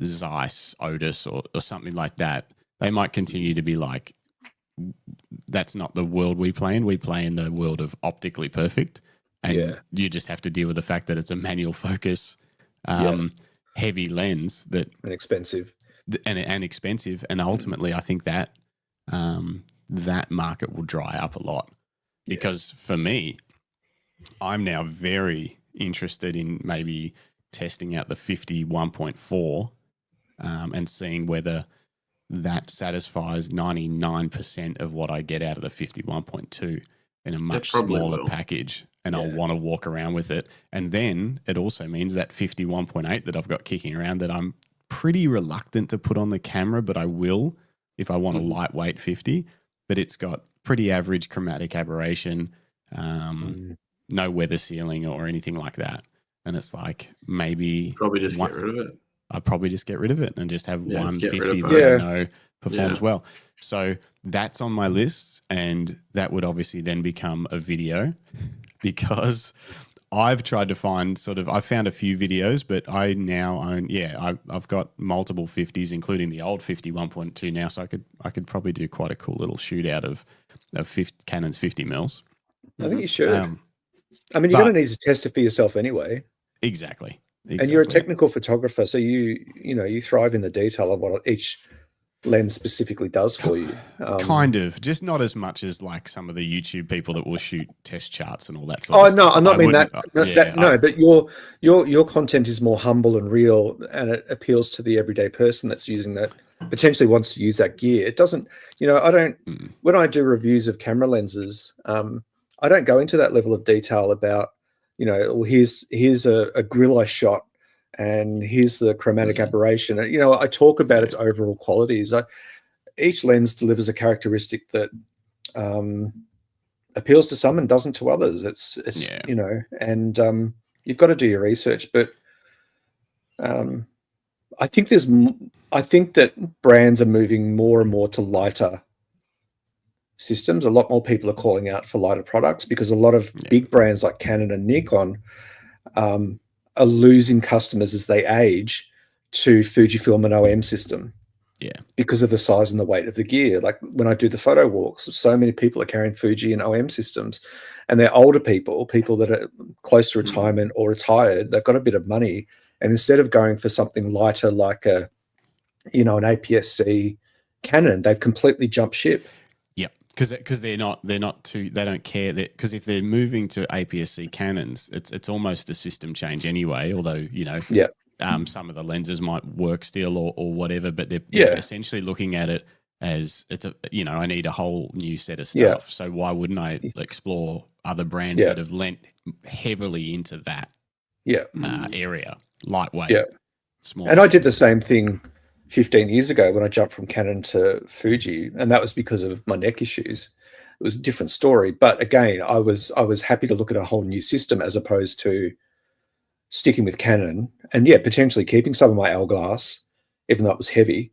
Zeiss, Otis, or something like that, they might continue to be like, that's not the world we play in. We play in the world of optically perfect. And you just have to deal with the fact that it's a manual focus, heavy lens and expensive. And expensive. And ultimately, I think that that market will dry up a lot. Because for me, I'm now very interested in maybe testing out the 51.4 and seeing whether that satisfies 99% of what I get out of the 51.2 in a much smaller package. And I'll want to walk around with it. And then it also means that 51.8 that I've got kicking around that I'm pretty reluctant to put on the camera, but I will if I want a lightweight 50. But it's got pretty average chromatic aberration, no weather sealing or anything like that. And it's like maybe probably just get rid of it. I'd probably just get rid of it and just have 150 that I know performs well. So that's on my list, and that would obviously then become a video, because I've tried to find I found a few videos, but I now own, I've got multiple 50s, including the old 51.2 now, so I could probably do quite a cool little shootout of Canon's 50 mils. I think you should. I mean, you're going to need to test it for yourself anyway. Exactly. And you're a technical photographer, so you thrive in the detail of what each lens specifically does for you. Kind of, just not as much as like some of the YouTube people that will shoot test charts and all that sort of stuff. Oh no, I'm not mean that. But your content is more humble and real, and it appeals to the everyday person that's using that, potentially wants to use that gear. It doesn't, I don't. When I do reviews of camera lenses, I don't go into that level of detail about, here's a grill I shot, and here's the chromatic aberration. I talk about its overall qualities. Each lens delivers a characteristic that appeals to some and doesn't to others. It's and you've got to do your research. But I think that brands are moving more and more to lighter systems. A lot more people are calling out for lighter products, because a lot of big brands like Canon and Nikon are losing customers as they age to Fujifilm and OM system. Because of the size and the weight of the gear. Like when I do the photo walks, so many people are carrying Fuji and OM systems, and they're older people that are close to retirement or retired. They've got a bit of money, and instead of going for something lighter like an APS-C Canon, they've completely jumped ship. Because they don't care, because if they're moving to APS-C Canons, it's almost a system change anyway. Although some of the lenses might work still or whatever, but they're essentially looking at it as I need a whole new set of stuff. So why wouldn't I explore other brands that have lent heavily into that area, lightweight, small. And I did the same thing 15 years ago when I jumped from Canon to Fuji, and that was because of my neck issues. It was a different story, but again, I was happy to look at a whole new system as opposed to sticking with Canon and potentially keeping some of my L glass, even though it was heavy,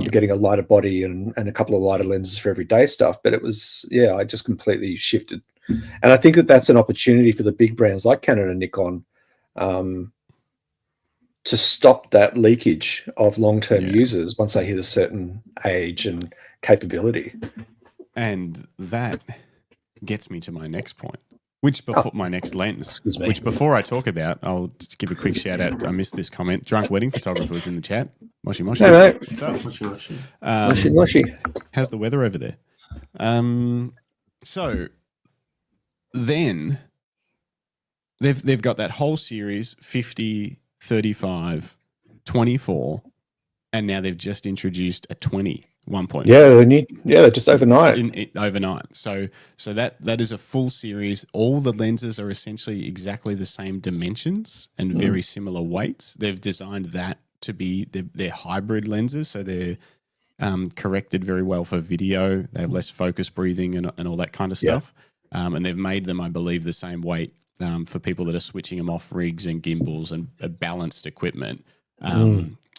getting a lighter body and a couple of lighter lenses for everyday stuff. But it was I just completely shifted, and I think that that's an opportunity for the big brands like Canon and Nikon to stop that leakage of long-term users once they hit a certain age and capability. And that gets me to my next point, my next lens, which before I talk about, I'll just give a quick shout out. I missed this comment. Drunk Wedding Photographer was in the chat. Moshi Moshi. Hey, mate. What's up? Moshi Moshi. How's the weather over there? So then they've got that whole series, 50, 35, 24, and now they've just introduced a 20 1.5. Just overnight. Overnight. So that is a full series. All the lenses are essentially exactly the same dimensions and very similar weights. They've designed that to be they're hybrid lenses, so they're corrected very well for video. They have less focus breathing and all that kind of stuff. And they've made them, I believe, the same weight for people that are switching them off rigs and gimbals and balanced equipment,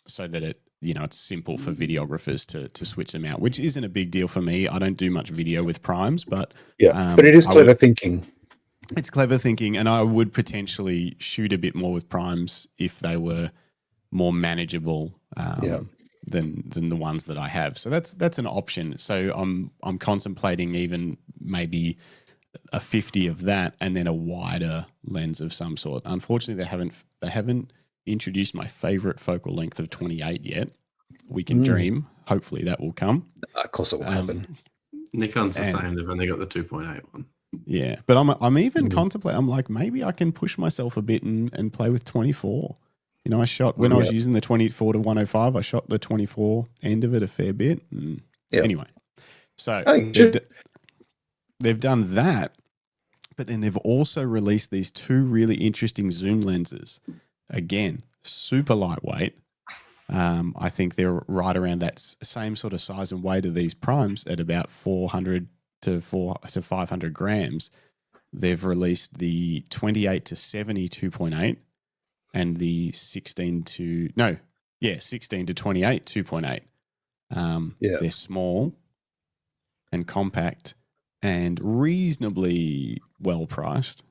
so that it's simple for videographers to switch them out, which isn't a big deal for me. I don't do much video with primes, but but it is clever thinking. It's clever thinking, and I would potentially shoot a bit more with primes if they were more manageable than the ones that I have. So that's an option. So I'm contemplating even maybe a 50 of that, and then a wider lens of some sort. Unfortunately, they haven't introduced my favorite focal length of 28 yet. We can dream. Hopefully, that will come. Of course, it will happen. Nikon's the same. They've only got the 2.8 one. Yeah, but I'm even contemplating. I'm like, maybe I can push myself a bit and play with 24. You know, I shot when I was using the 24 to 105. I shot the 24 end of it a fair bit. Anyway, so they've done that, but then they've also released these two really interesting zoom lenses. Again, super lightweight. I think they're right around that same sort of size and weight of these primes at about 400 to 500 grams. They've released the 28 to 70 2.8 and the 16 to 28 2.8. They're small and compact and reasonably well priced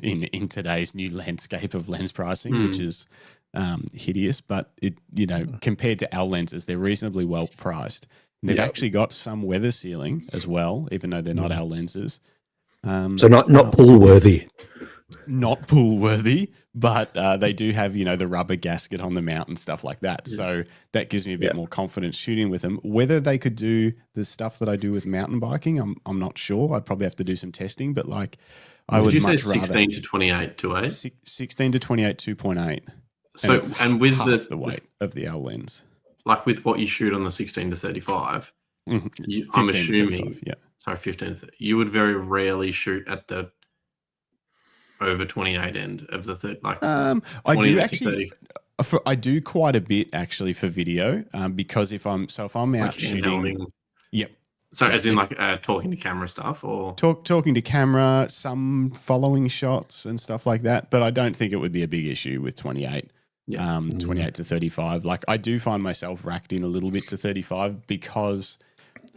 in today's new landscape of lens pricing, which is hideous, but compared to our lenses, they're reasonably well priced. And they've actually got some weather sealing as well, even though they're not our lenses. So not pool worthy. Not pool worthy, but they do have, the rubber gasket on the mount and stuff like that. Yeah. So that gives me a bit more confidence shooting with them. Whether they could do the stuff that I do with mountain biking, I'm not sure. I'd probably have to do some testing, but I would much rather 16 to 28 2.8. 16 to 28 2.8. So and with half the weight of the L lens. Like with what you shoot on the 16 to 35, I'm assuming. 15 to 30. You would very rarely shoot at the over 28 end of the third. I do actually. I do quite a bit actually for video because if I'm out shooting. Yep. So as in talking to camera stuff or talking to camera, some following shots and stuff like that. But I don't think it would be a big issue with 28. 28 to 35. I do find myself racked in a little bit to 35 because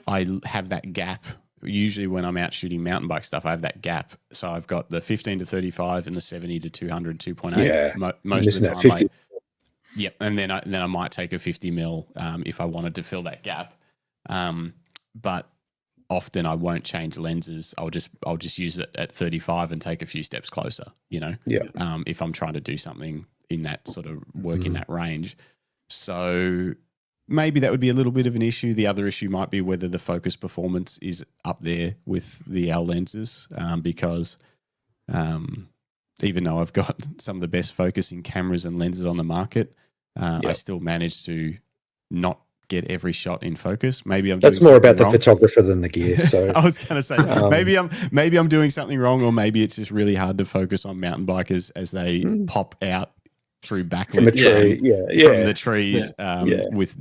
I have that gap. Usually when I'm out shooting mountain bike stuff, I have that gap. So I've got the 15 to 35 and the 70 to 200 2.8. Yeah, most of the time. 50. And then I might take a 50 mil if I wanted to fill that gap. But often I won't change lenses. I'll just use it at 35 and take a few steps closer. If I'm trying to do something in that sort of work in that range. So maybe that would be a little bit of an issue. The other issue might be whether the focus performance is up there with the L lenses because even though I've got some of the best focusing cameras and lenses on the market, I still manage to not get every shot in focus. Maybe that's more about the photographer than the gear. So I was going to say maybe I'm doing something wrong, or maybe it's just really hard to focus on mountain bikers as they pop out through backlit from a tree, from the trees with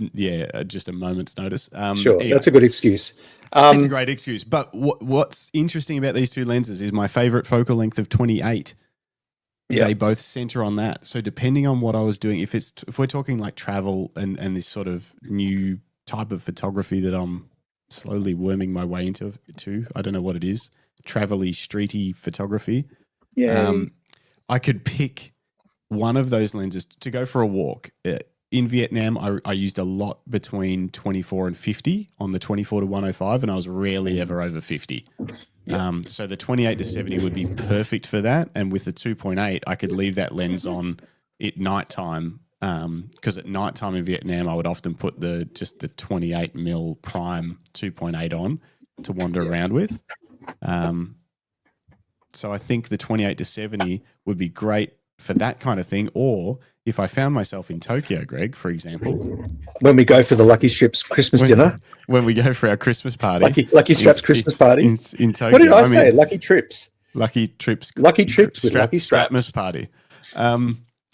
just a moment's notice. Sure, anyway, that's a good excuse. It's a great excuse. But what's interesting about these two lenses is my favorite focal length of 28. They both center on that. So depending on what I was doing, if we're talking like travel and this sort of new type of photography that I'm slowly worming my way into, I don't know what it is, travel-y, streety photography. I could pick one of those lenses to go for a walk. In Vietnam, I used a lot between 24 and 50 on the 24 to 105, and I was rarely ever over 50. So the 28 to 70 would be perfect for that. And with the 2.8, I could leave that lens on at nighttime because at nighttime in Vietnam, I would often put just the 28 mil prime 2.8 on to wander around with. So I think the 28 to 70 would be great for that kind of thing. Or if I found myself in Tokyo, Greg, for example. When we go for the Lucky Strips Christmas dinner. When we go for our Christmas party. Lucky Straps Christmas party. In Tokyo. What did I say? Lucky Trips. Lucky Trips. Lucky Trips with Lucky Straps. Strapmas party.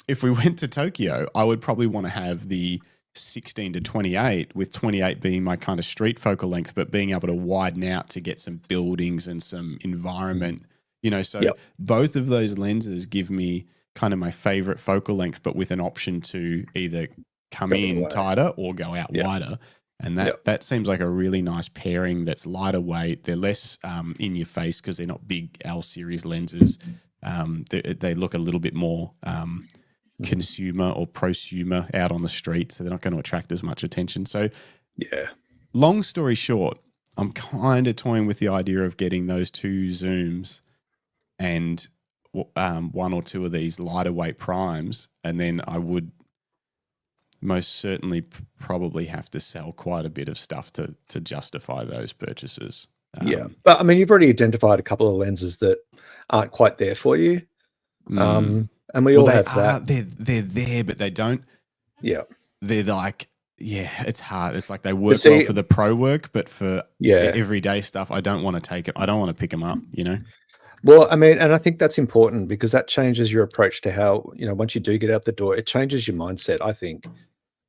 If we went to Tokyo, I would probably want to have the 16 to 28, with 28 being my kind of street focal length, but being able to widen out to get some buildings and some environment. So both of those lenses give me kind of my favorite focal length, but with an option to either come in tighter or go out wider. And that seems like a really nice pairing that's lighter weight. They're less in your face because they're not big L series lenses. They look a little bit more consumer or prosumer out on the street, so they're not going to attract as much attention. So, yeah. Long story short, I'm kind of toying with the idea of getting those 2 zooms and 1 or 2 of these lighter weight primes, and then I would most certainly probably have to sell quite a bit of stuff to justify those purchases. Yeah. But I mean, you've already identified a couple of lenses that aren't quite there for you. And we all have that. They're there, but they don't. Yeah. They're like, it's hard. It's like they work well for the pro work, but for everyday stuff, I don't want to take it. I don't want to pick them up, you know? Well, I mean, and I think that's important because that changes your approach to how, once you do get out the door, it changes your mindset, I think.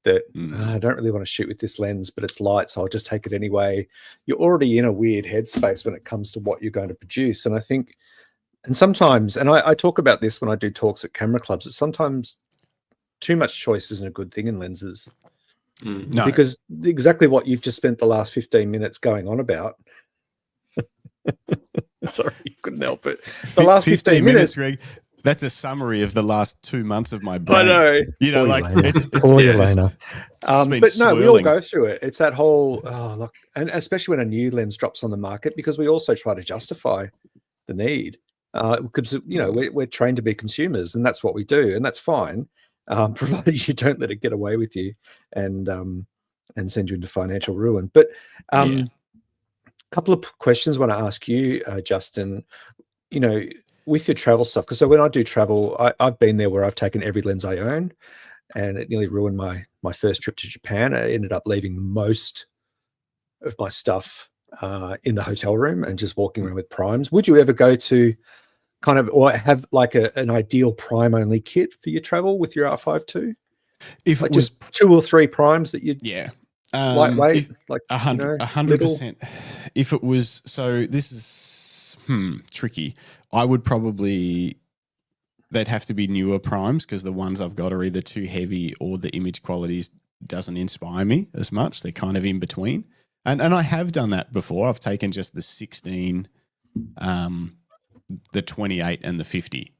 That I don't really want to shoot with this lens, but it's light, so I'll just take it anyway. You're already in a weird headspace when it comes to what you're going to produce. And I think, and sometimes, and I talk about this when I do talks at camera clubs, that sometimes too much choice isn't a good thing in lenses. No. Because exactly what you've just spent the last 15 minutes going on about. Sorry, you couldn't help it. The last 15 minutes, Greg. That's a summary of the last 2 months of my brain. I know. It's but no, we all go through it. It's that whole, look, and especially when a new lens drops on the market, because we also try to justify the need. Because, we're trained to be consumers, and that's what we do, and that's fine, provided you don't let it get away with you and send you into financial ruin. But a couple of questions I want to ask you, Justin, with your travel stuff, because so when I do travel, I've been there where I've taken every lens I own, and it nearly ruined my first trip to Japan. I ended up leaving most of my stuff in the hotel room and just walking around with primes. Would you ever go to kind of, or have like an ideal prime only kit for your travel with your R5 II? If like it was just 2 or 3 primes that you'd lightweight, like 100%. If it was, so this is tricky. I would probably, they'd have to be newer primes because the ones I've got are either too heavy or the image quality doesn't inspire me as much. They're kind of in between. And I have done that before. I've taken just the 16, the 28 and the 50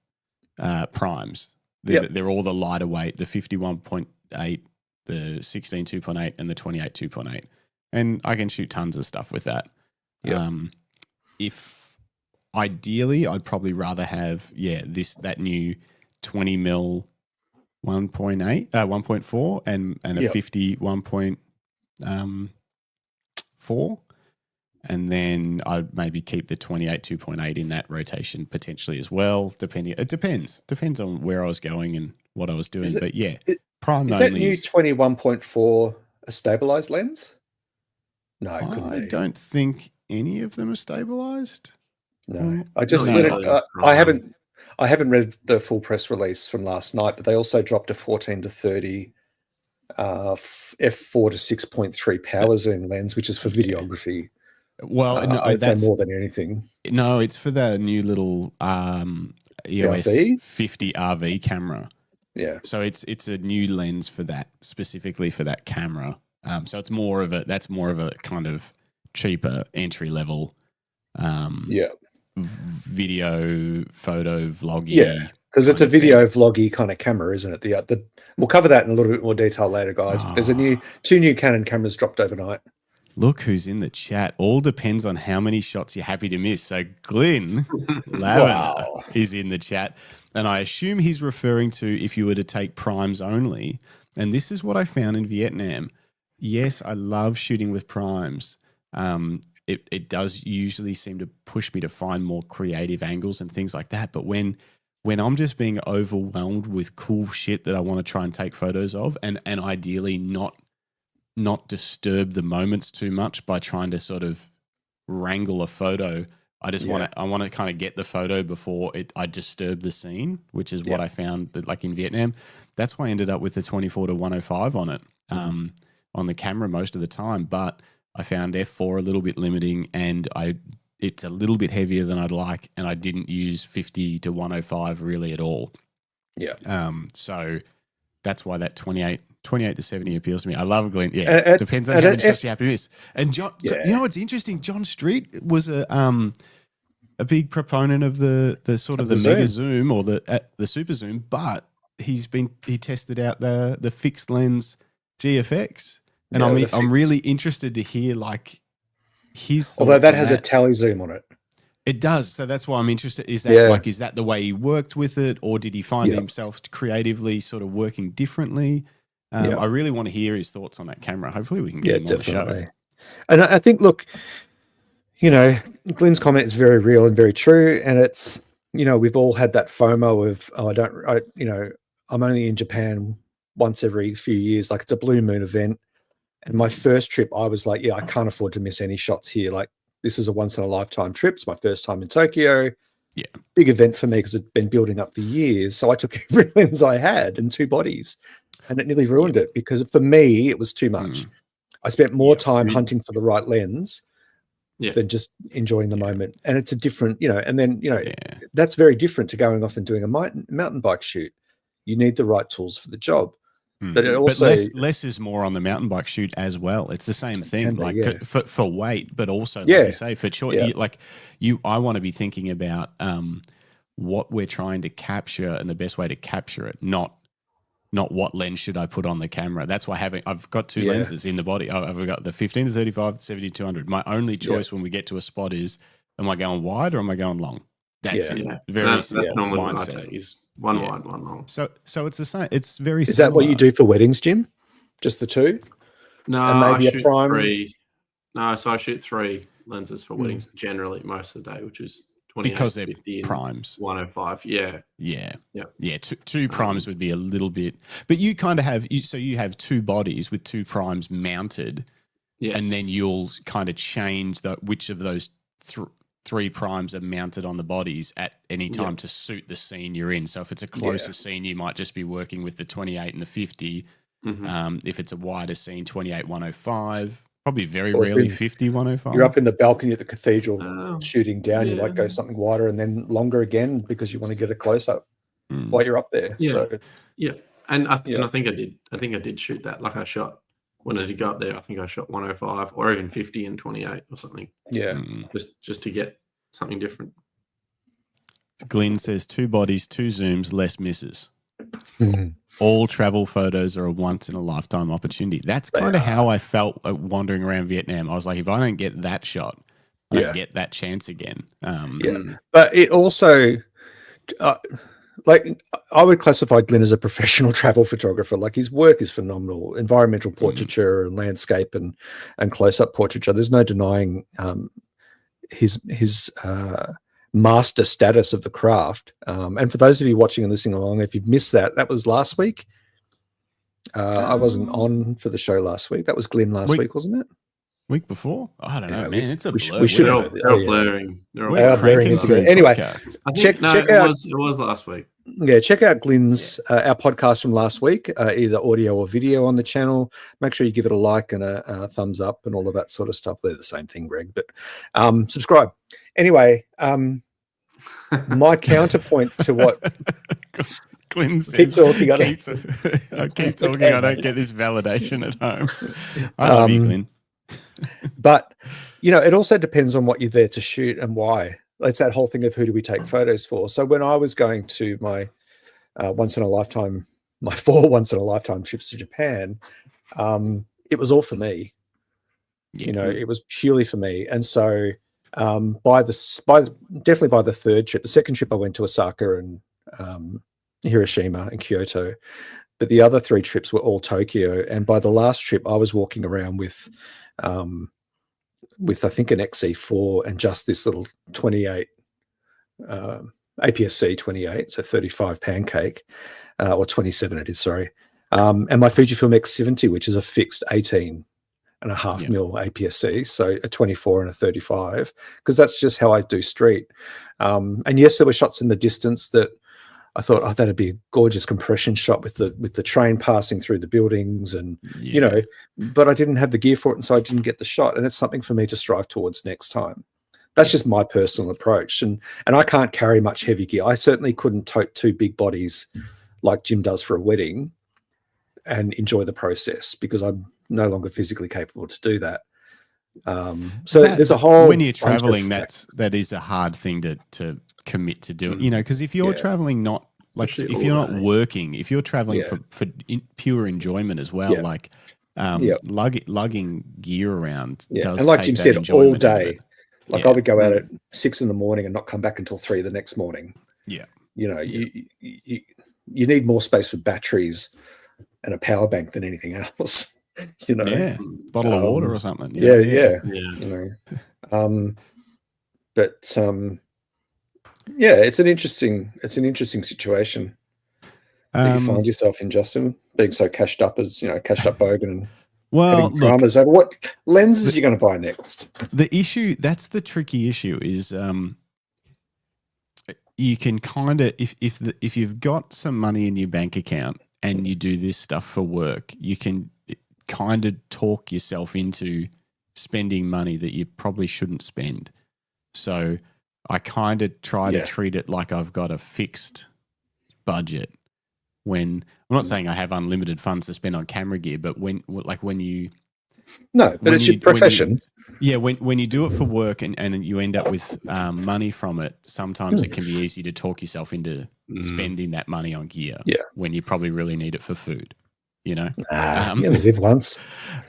primes. They're all the lighter weight, the 51.8, the 16 2.8 and the 28 2.8. And I can shoot tons of stuff with that. If ideally, I'd probably rather have that new 20 mil 1.4 and a 50 1.4, and then I'd maybe keep the 28 2.8 in that rotation potentially as well. It depends on where I was going and what I was doing. Prime is only. That new 21.4 a stabilized lens? No, I don't think any of them are stabilized. No, I haven't read the full press release from last night, but they also dropped a 14 to 30 f4 to 6.3 power zoom lens, which is for videography. Well, I'd say more than anything. No, it's for the new little EOS RV? 50 RV camera. Yeah. So it's a new lens for that, specifically for that camera. So it's more of a kind of cheaper entry level. Video, photo, vloggy. Yeah, because it's a video vloggy kind of camera, isn't it? We'll cover that in a little bit more detail later, guys. But there's two new Canon cameras dropped overnight. Look who's in the chat. All depends on how many shots you're happy to miss. So Glenn Lavender is in the chat. And I assume he's referring to if you were to take primes only. And this is what I found in Vietnam. Yes, I love shooting with primes. It does usually seem to push me to find more creative angles and things like that. But when I'm just being overwhelmed with cool shit that I want to try and take photos of, and ideally not disturb the moments too much by trying to sort of wrangle a photo, I just want to kind of get the photo before I disturb the scene, which is what I found that, like in Vietnam. That's why I ended up with the 24 to 105 on it, on the camera most of the time. But I found f4 a little bit limiting, and it's a little bit heavier than I'd like, and I didn't use 50 to 105 really at all. Yeah. So that's why that 28 28 to 70 appeals to me. I love Glenn. Yeah, depends on how many shots you have to miss. And John, you know what's interesting? John Street was a big proponent of the sort of the mega zoom or the super zoom, but he tested out the fixed lens GFX, and I'm really interested to hear like his. Although that has a tally zoom on it. It does. So that's why I'm interested. Is that is that the way he worked with it, or did he find himself creatively sort of working differently? I really want to hear his thoughts on that camera. Hopefully we can get him on the show. And I think, look, you know, Glenn's comment is very real and very true. And it's, you know, we've all had that FOMO of, I'm only in Japan once every few years. Like, it's a blue moon event. And my first trip, I was like, I can't afford to miss any shots here. Like, this is a once in a lifetime trip. It's my first time in Tokyo. Yeah. Big event for me because it'd been building up for years. So I took every lens I had and 2 bodies. And it nearly ruined it because for me, it was too much. I spent more time hunting for the right lens than just enjoying the moment. And it's a different, and then, that's very different to going off and doing a mountain bike shoot. You need the right tools for the job. But it also less is more on the mountain bike shoot as well. It's the same thing, for weight, but also like you say, for choice. I want to be thinking about what we're trying to capture and the best way to capture it, not what lens should I put on the camera. That's why I've got 2 lenses in the body. I've got the 15 to 35, 70 to 200. My only choice when we get to a spot is, am I going wide or am I going long? That's it. Very simple normally mindset. What I take is one wide, one long. So it's the same. It's very. Is that what you do for weddings, Jim? Just the 2? No, and maybe I shoot 3. No, so I shoot 3 lenses for weddings generally most of the day, which is 20 because they're primes. 105. Yeah. Two primes would be a little bit, but you kind of have you have 2 bodies with 2 primes mounted, and then you'll kind of change which of those 3 primes are mounted on the bodies at any time to suit the scene you're in. So if it's a closer scene, you might just be working with the 28 and the 50. If it's a wider scene, 28 105. Probably very rarely 50 105. You're up in the balcony at the cathedral shooting down. You might go something wider and then longer again because you want to get a close up while you're up there. And I think I did shoot that. Like I shot when I did go up there. I think I shot 105 or even 50 and 28 or something. Yeah, just to get something different. Glenn says 2 bodies, 2 zooms, less misses. All travel photos are a once in a lifetime opportunity. That's kind of how I felt wandering around Vietnam. I was like, if I don't get that shot, I don't get that chance again. But it also, like, I would classify Glenn as a professional travel photographer. Like, his work is phenomenal. Environmental portraiture and landscape and close-up portraiture. There's no denying his master status of the craft. And for those of you watching and listening along, if you've missed that was last week. I wasn't on for the show last week. That was Glenn last week, wasn't it? Week before? I don't know, man. It's a blur. We should have. They're blurring. They're blurring into it. Anyway, check out. It was last week. Yeah, check out Glenn's our podcast from last week, either audio or video on the channel. Make sure you give it a like and a thumbs up and all of that sort of stuff. They're the same thing, Greg, but subscribe. Anyway, my counterpoint to what Glenn says, keep talking. I keep talking. I don't get this validation at home. I love you, Glenn. But, it also depends on what you're there to shoot and why. It's that whole thing of who do we take photos for. So when I was going to my 4 once in a lifetime trips to Japan, it was all for me. It was purely for me. And so definitely by the 3rd trip, the 2nd trip I went to Osaka and Hiroshima and Kyoto, but the other 3 trips were all Tokyo. And by the last trip, I was walking around with I think an XE4 and just this little 28 APS-C 28, so 35 pancake, or 27 it is, sorry. And my Fujifilm X70, which is a fixed 18.5 mil APS-C, so a 24 and a 35, because that's just how I do street. And yes, there were shots in the distance that I thought, that'd be a gorgeous compression shot with the train passing through the buildings, and but I didn't have the gear for it, and so I didn't get the shot. And it's something for me to strive towards next time. That's just my personal approach, and I can't carry much heavy gear. I certainly couldn't tote 2 big bodies like Jim does for a wedding. and enjoy the process, because I'm no longer physically capable to do that. So there's a whole, when you're traveling, that is a hard thing to commit to doing, you know, because if you're traveling, not like Especially if you're not all day. working, if you're traveling for pure enjoyment as well, like lugging gear around does and like take Jim that said, all enjoyment out of day. it. Like I would go out at 6 a.m. and not come back until 3 the next morning. Yeah. You know, you need more space for batteries and a power bank than anything else. You know, bottle of water or something. Yeah. You know, But it's an interesting situation that you find yourself in, Justin, being so cashed up Bogan and having dramas over what lenses you're going to buy next. The issue, that's the tricky issue, is you can kind of, if you've got some money in your bank account and you do this stuff for work, you can kind of talk yourself into spending money that you probably shouldn't spend. So I kind of try to treat it like I've got a fixed budget. When I'm not saying I have unlimited funds to spend on camera gear, but when you it's your profession. When you do it for work and you end up with money from it, sometimes it can be easy to talk yourself into spending that money on gear when you probably really need it for food. You know, you only live once.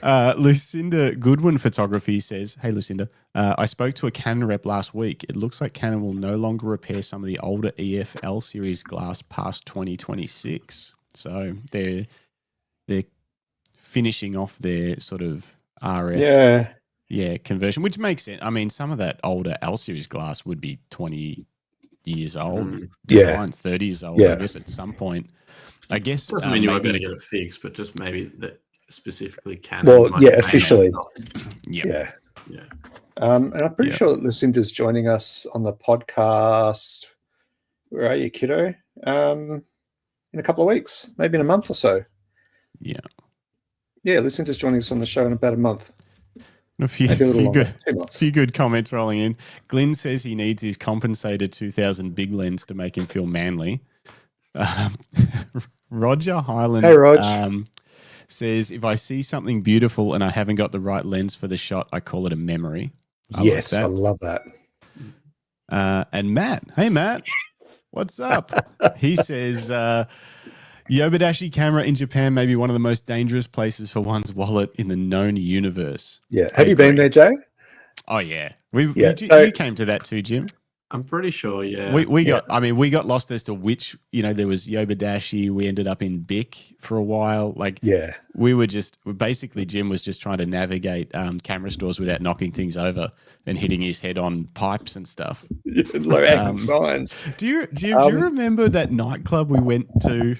Lucinda Goodwin Photography says, "Hey Lucinda, I spoke to a Canon rep last week. It looks like Canon will no longer repair some of the older EF-L series glass past 2026. So they're finishing off their sort of RF conversion, which makes sense. I mean, some of that older L series glass would be 20 years old. Designs 30 years old. I guess at some point." I guess doesn't mean you might better get it fixed, but just maybe that specifically Canon. Well, officially. And I'm pretty sure that Lucinda's joining us on the podcast. Where are you, kiddo? In a couple of weeks, maybe in a month or so. Yeah, Lucinda's joining us on the show in about a month. A few good comments rolling in. Glenn says he needs his compensator 2000 big lens to make him feel manly. Roger Highland says, if I see something beautiful and I haven't got the right lens for the shot, I call it a memory. I love that. And Matt, hey Matt, what's up? He says, Yobidashi camera in Japan may be one of the most dangerous places for one's wallet in the known universe. Yeah. Have you been there, Jay? Oh yeah. You came to that too, Jim. I'm pretty sure, We got lost as to which, there was Yobidashi. We ended up in Bic for a while. We were basically Jim was just trying to navigate camera stores without knocking things over and hitting his head on pipes and stuff. Low-hanging signs. Do you remember that nightclub we went to?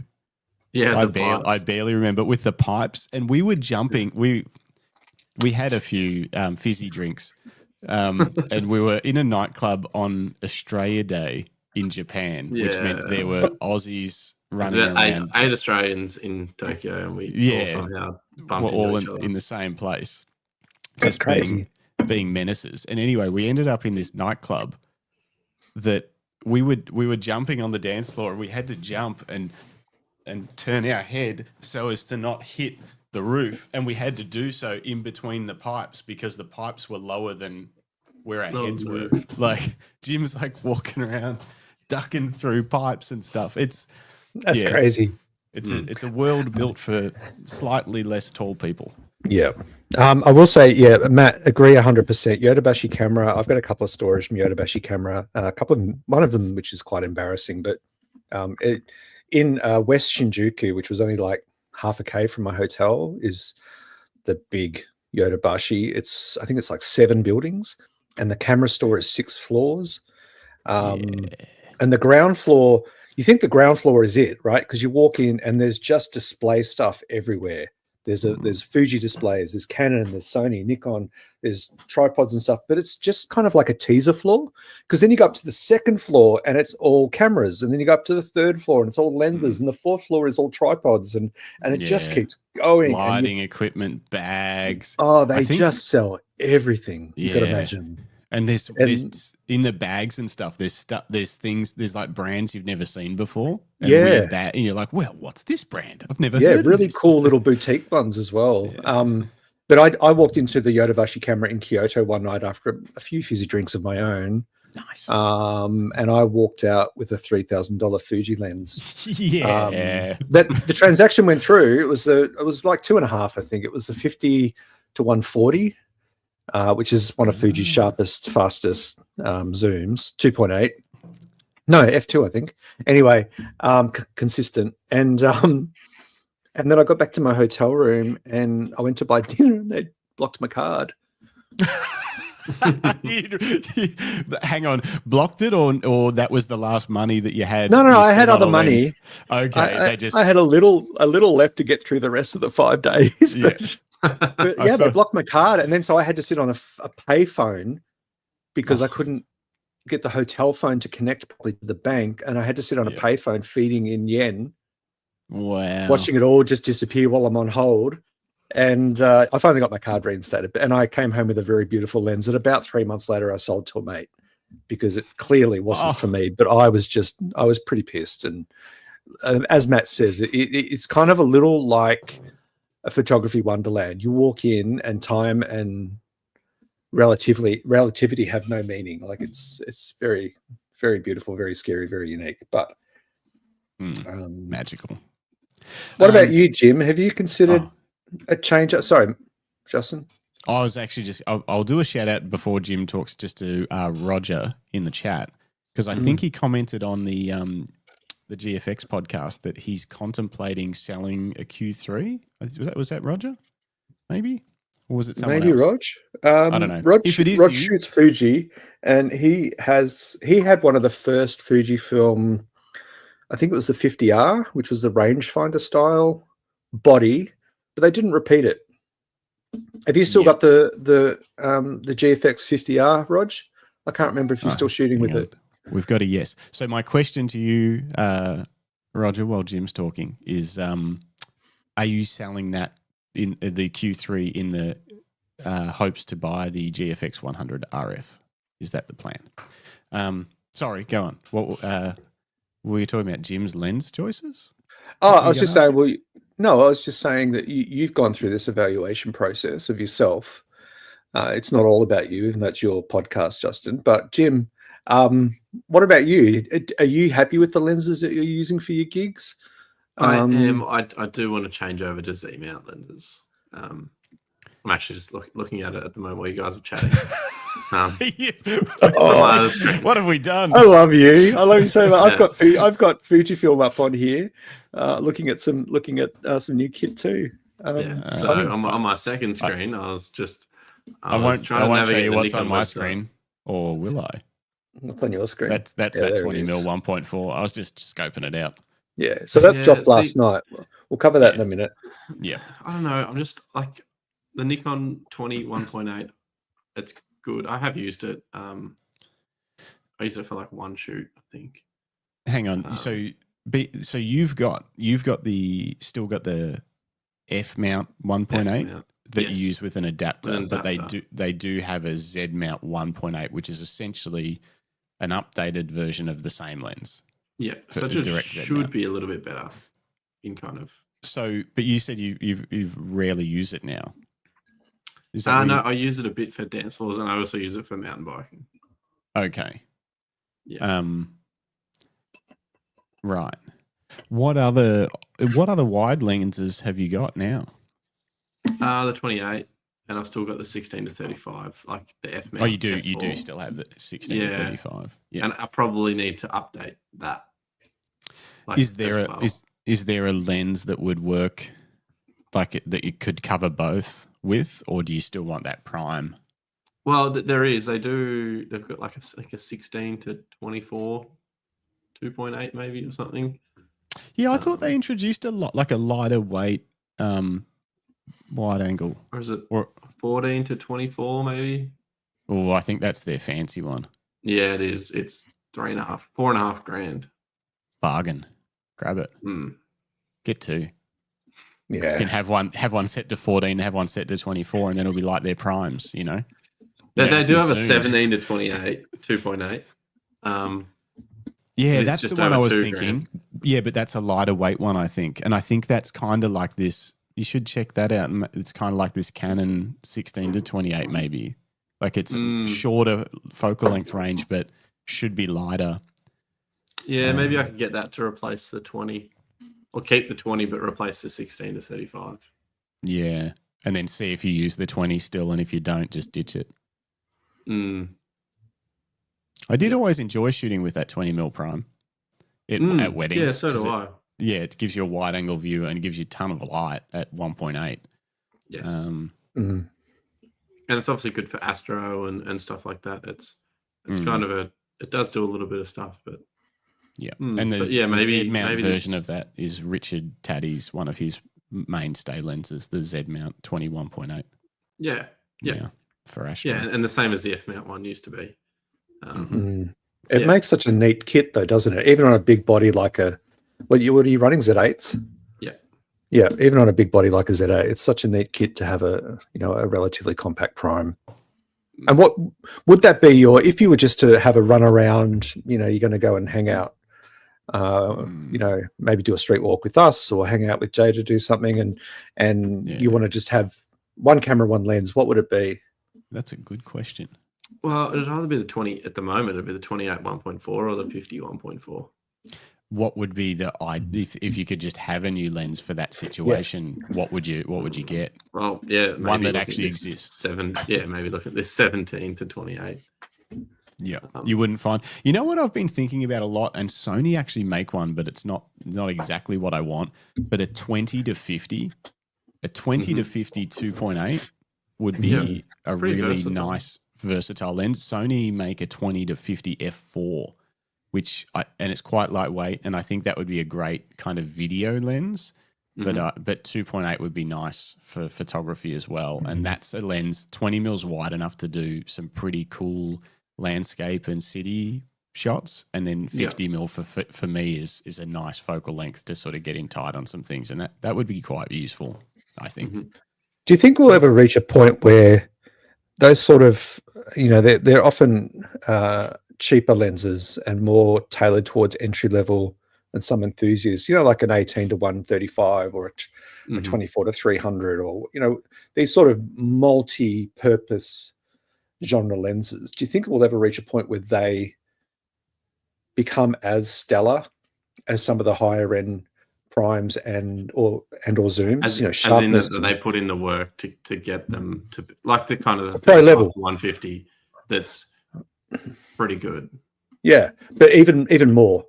Yeah, I barely remember, with the pipes, and we were jumping. We had a few fizzy drinks. And we were in a nightclub on Australia Day in Japan, which meant there were Aussies running around. 8 Australians in Tokyo, and we all somehow bumped into each other. In the same place. That's crazy. Being menaces. And anyway, we ended up in this nightclub that we were jumping on the dance floor, and we had to jump and turn our head so as to not hit the roof, and we had to do so in between the pipes because the pipes were lower than where our heads were. Like Jim's walking around ducking through pipes and stuff. That's crazy. It's a world built for slightly less tall people. Yeah. I will say, Matt, agree 100%. Yodobashi camera. I've got a couple of stories from Yodobashi camera. One of them which is quite embarrassing, but in West Shinjuku, which was only like half a K from my hotel, is the big Yodobashi. I think it's like 7 buildings, and the camera store is 6 floors. And the ground floor, you think the ground floor is it, right? Because you walk in and there's just display stuff everywhere. There's Fuji displays, there's Canon, there's Sony, Nikon, there's tripods and stuff, but it's just kind of like a teaser floor, because then you go up to the 2nd floor and it's all cameras, and then you go up to the 3rd floor and it's all lenses, and the 4th floor is all tripods, and it just keeps going. Lighting equipment, bags. Oh, they just sell everything. You could imagine. And there's in the bags and stuff. There's things. There's like brands you've never seen before. And weird and you're like, well, what's this brand? I've never heard of really this. cool little boutique ones as well. Yeah. But I walked into the Yodobashi camera in Kyoto one night after a few fizzy drinks of my own. Nice. And I walked out with a $3,000 Fuji lens. Yeah. That the transaction went through. It was like 2.5. I think it was the 50 to 140, which is one of Fuji's sharpest, fastest zooms. 2.8. No, f2, I think. Anyway, consistent. And then I got back to my hotel room and I went to buy dinner and they blocked my card. Hang on, blocked it or that was the last money that you had? No, I had other money. Okay, I had a little left to get through the rest of the 5 days. But yeah, they blocked my card, and then so I had to sit on a pay phone because I couldn't get the hotel phone to connect properly to the bank, and I had to sit on a pay phone feeding in yen. Wow, watching it all just disappear while I'm on hold. And I finally got my card reinstated, and I came home with a very beautiful lens that about 3 months later I sold to a mate because it clearly wasn't for me, but I was pretty pissed. And as Matt says, it's kind of a little like a photography wonderland. You walk in and time and relativity have no meaning. Like it's very, very beautiful, very scary, very unique, but magical. What about you, Jim? Have you considered a change? Sorry, Justin. I was actually I'll do a shout out before Jim talks just to Roger in the chat, because I think he commented on the GFX podcast that he's contemplating selling a Q3. Was that Roger? Maybe? Or was it someone else? Rog? I don't know. Rog Rog shoots Fuji, and he had one of the first Fujifilm, I think it was the 50R, which was the rangefinder style body, but they didn't repeat it. Have you still got the GFX 50R, Rog? I can't remember if you're still shooting with it. We've got a yes. So my question to you, Roger, while Jim's talking, is are you selling that in the Q3 in the hopes to buy the GFX 100 RF? Is that the plan? Sorry, go on. What were you talking about? Jim's lens choices? Oh, I was just saying. Well, no, I was just saying that you've gone through this evaluation process of yourself. It's not all about you, and that's your podcast, Justin. But Jim, what about you? Are you happy with the lenses that you're using for your gigs? I am. I do want to change over to Z mount lenses. I'm actually just looking at it at the moment while you guys are chatting. What have we done? I love you. I love you so much. I've got Fujifilm up on here, looking at some new kit too. So on my second screen, I won't show you what's on my screen, or will I? What's on your screen? That's that 20mm 1.4. I was just scoping it out. Yeah, so that dropped last night. We'll cover that in a minute. Yeah, I don't know. I'm just like the Nikon 1.8. It's good. I have used it. I used it for like one shoot, I think. Hang on. So you've got still got the F mount 1.8 that you use with an adapter, but they do have a Z mount 1.8, which is essentially an updated version of the same lens. Yeah, so it just should be a little bit better in kind of. So, but you said you've rarely used it now. No, I use it a bit for dance floors, and I also use it for mountain biking. Okay. Yeah. Right. What other wide lenses have you got now? The 28, and I've still got the 16 to 35, like the F mount. Oh, you do. F4. You do still have the 16 to 35. Yeah. And I probably need to update that. Like, is there a lens that would work like that you could cover both with, or do you still want that prime? Well, there is. They've got like a 16 to 24, 2.8 maybe or something. Yeah, I thought they introduced a lighter weight wide angle. Or is it 14 to 24 maybe? Oh, I think that's their fancy one. Yeah, it is. It's $4,500. Bargain. Grab it. Get two. Yeah. You can have one set to 14, have one set to 24, and then it'll be like their primes, you know? They do have a 17 to 28, 2.8. Yeah, that's the one I was thinking. Yeah, but that's a lighter weight one, I think. And I think that's kind of like this. You should check that out. It's kind of like this Canon 16 to 28, maybe. Like it's shorter focal length range, but should be lighter. Yeah, maybe I could get that to replace the 20, or keep the 20, but replace the 16 to 35. Yeah, and then see if you use the 20 still, and if you don't, just ditch it. I did always enjoy shooting with that 20mm prime at weddings. Yeah, so do I. Yeah, it gives you a wide angle view and it gives you a ton of light at 1.8. Yes. And it's obviously good for astro and stuff like that. It's kind of it does do a little bit of stuff, but yeah. And there's the Z-mount version of that is Richard Taddy's, one of his mainstay lenses, the Z-mount 21.8. Yeah. For astro. Yeah, and the same as the F-mount one used to be. It makes such a neat kit, though, doesn't it? Even on a big body like a what are you running, Z8s? Yeah. Even on a big body like a Z8, it's such a neat kit to have a relatively compact prime. And what would that be if you were just to have a run around? You're going to go and hang out. Maybe do a street walk with us or hang out with Jay to do something, and you want to just have one camera, one lens. What would it be? That's a good question. Well, it'd either be the 20 at the moment. It'd be the 28 1.4 or the 50 1.4. What would be if you could just have a new lens for that situation? What would you get? Well, yeah, maybe one that actually exists. Maybe look at this 17 to 28. Yeah, you wouldn't find. You know what I've been thinking about a lot, and Sony actually make one, but it's not exactly what I want. But a 20 to 50, to 50 2.8 would be a really nice versatile lens. Sony make a 20 to 50 f4. And it's quite lightweight, and I think that would be a great kind of video lens. But 2.8 would be nice for photography as well. And that's a lens 20mm wide enough to do some pretty cool landscape and city shots, and then 50mm for me is a nice focal length to sort of get in tight on some things, and that would be quite useful, I think. Do you think we'll ever reach a point where those sort of they're often cheaper lenses and more tailored towards entry level and some enthusiasts, like an 18 to 135 or a 24 to 300, or these sort of multi-purpose genre lenses? Do you think we'll ever reach a point where they become as stellar as some of the higher end primes and or zooms? Sharpness, as in that they put in the work to get them to like the kind of the pro level 150 that's pretty good. Yeah, but even more,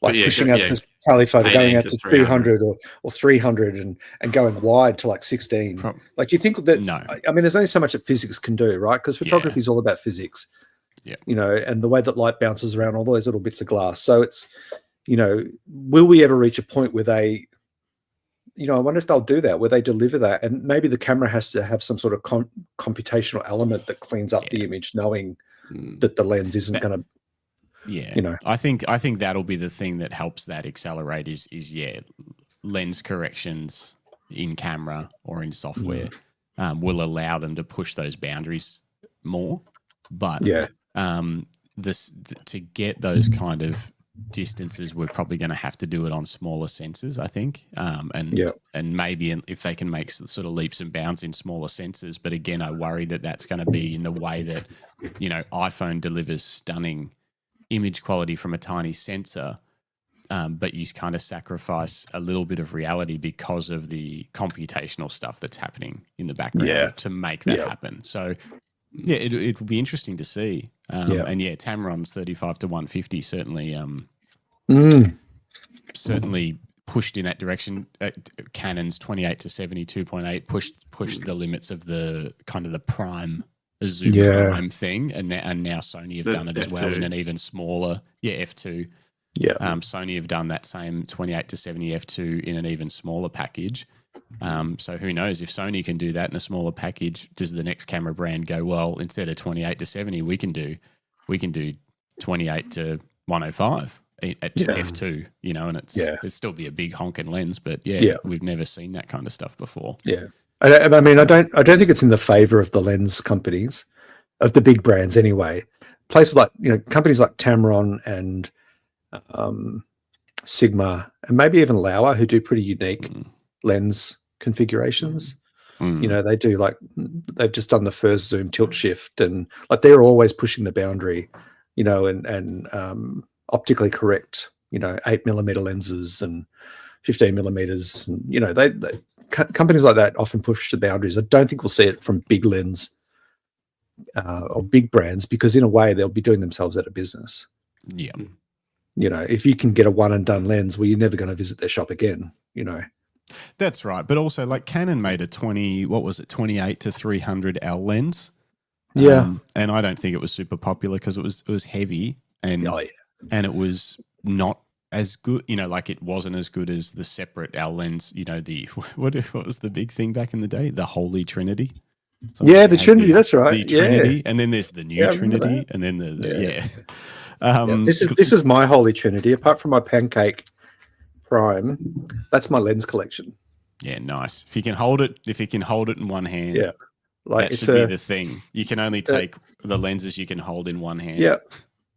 like pushing out this telephoto, going out to 200 or 300 and going wide to like 16. Like, do you think that? No. I mean, there's only so much that physics can do, right? Because photography is all about physics. Yeah. And the way that light bounces around all those little bits of glass. So it's, will we ever reach a point where they, I wonder if they'll do that, where they deliver that, and maybe the camera has to have some sort of computational element that cleans up the image, knowing that the lens isn't going to. Yeah, I think that'll be the thing that helps that accelerate is lens corrections in camera or in software will allow them to push those boundaries more. But to get those kind of distances, we're probably going to have to do it on smaller sensors, I think, and maybe if they can make sort of leaps and bounds in smaller sensors. But again, I worry that that's going to be in the way that iPhone delivers stunning image quality from a tiny sensor, but you kind of sacrifice a little bit of reality because of the computational stuff that's happening in the background to make that happen. So it will be interesting to see. And Tamron's 35 to 150 certainly certainly pushed in that direction. Canon's 28 to 70 2.8 pushed the limits of the kind of the prime zoom prime thing, and now Sony have done it as well in an even smaller f2. Sony have done that same 28 to 70 f2 in an even smaller package. So who knows, if Sony can do that in a smaller package, does the next camera brand go, well, instead of 28 to 70 we can do 28 to 105 at f2, and it'd still be a big honking lens, but we've never seen that kind of stuff before. I mean, I don't think it's in the favor of the lens companies of the big brands anyway. Places like, companies like Tamron and Sigma, and maybe even Lauer, who do pretty unique lens configurations. They do they've just done the first zoom tilt shift, and like they're always pushing the boundary, and optically correct, 8mm lenses and 15mm, and they companies like that often push the boundaries. I don't think we'll see it from big lens or big brands, because in a way they'll be doing themselves out of business. Yeah. If you can get a one and done lens, well, you're never going to visit their shop again, That's right. But also, like, Canon made a 28 to 300 L lens. Yeah. And I don't think it was super popular because it was heavy and it was not as good, like it wasn't as good as the separate L lens, what was the big thing back in the day? The Holy Trinity. The Trinity, that's right. The Trinity, and then there's the new Trinity, and then This is my Holy Trinity. Apart from my Pancake Prime, that's my lens collection. Yeah, nice. If you can hold it in one hand, that should be the thing. You can only take the lenses you can hold in one hand. Yeah,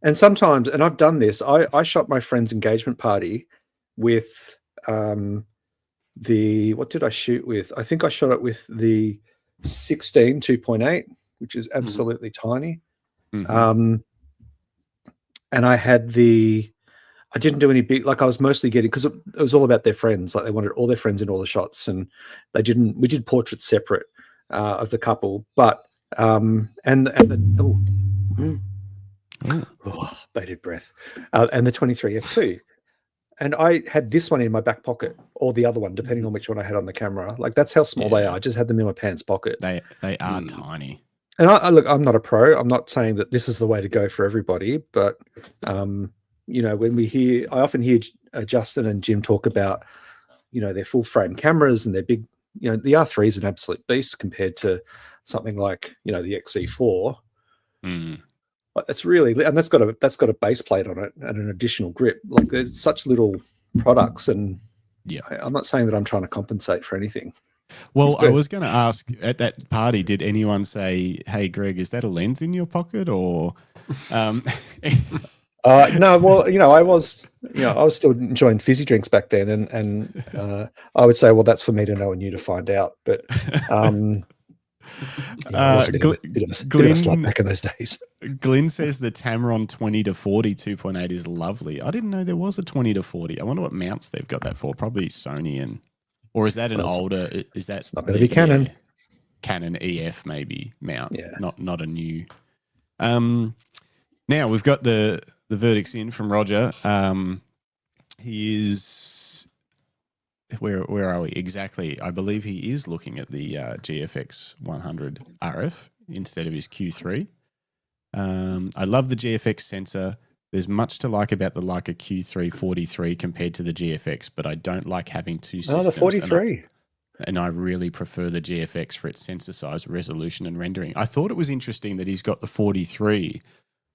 and sometimes, and I've done this. I shot my friend's engagement party with what did I shoot with? I think I shot it with the 16 2.8, which is absolutely tiny. And I had I didn't do any big, like I was mostly getting, because it was all about their friends. Like they wanted all their friends in all the shots, and we did portraits separate of the couple, but bated breath, and the 23 f2. And I had this one in my back pocket, or the other one, depending on which one I had on the camera. Like that's how small they are. I just had them in my pants pocket. They are tiny. And look, I'm not a pro. I'm not saying that this is the way to go for everybody, but when I often hear Justin and Jim talk about, their full frame cameras and their big, the R3 is an absolute beast compared to something like, the XE4. That's really, and that's got a base plate on it and an additional grip. Like there's such little products, and I'm not saying that I'm trying to compensate for anything. Well, I was going to ask, at that party, did anyone say, "Hey, Greg, is that a lens in your pocket?" Or no, well, I was still enjoying fizzy drinks back then, and I would say, well, that's for me to know and you to find out. But it was a bit of a slap back in those days. Glenn says the Tamron 20 to 40 2.8 is lovely. I didn't know there was a 20 to 40. I wonder what mounts they've got that for. Probably Sony or is that an older? Is that it's not going to be Canon? Canon EF maybe mount. Yeah, not a new. Now we've got the verdicts in from Roger. He is where are we exactly? I believe he is looking at the GFX 100 RF instead of his Q3. I love the GFX sensor. There's much to like about the Leica Q3 43 compared to the GFX, but I don't like having two systems. Oh, the 43. And I really prefer the GFX for its sensor size, resolution, and rendering. I thought it was interesting that he's got the 43,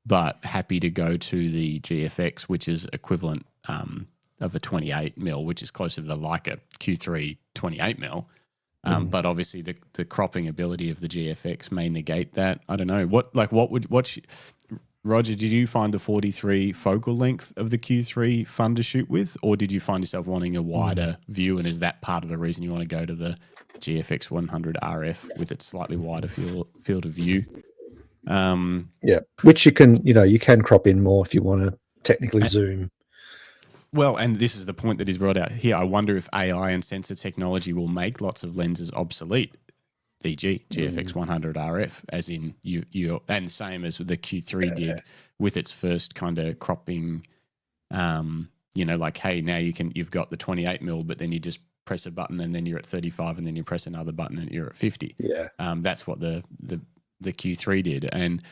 but happy to go to the GFX, which is equivalent of a 28mm, which is closer to the Leica Q3 28mm. But obviously the cropping ability of the GFX may negate that. I don't know. Roger, did you find the 43 focal length of the Q3 fun to shoot with, or did you find yourself wanting a wider view, and is that part of the reason you want to go to the GFX 100 RF with its slightly wider field of view? Which you can crop in more if you want to technically zoom. Well, and this is the point that is brought out here. I wonder if AI and sensor technology will make lots of lenses obsolete, e.g. GFX 100 RF, as in you and same as the Q3 did with its first kind of cropping, like, hey, now you've got the 28mm, but then you just press a button and then you're at 35, and then you press another button and you're at 50. Yeah. That's what the Q3 did. And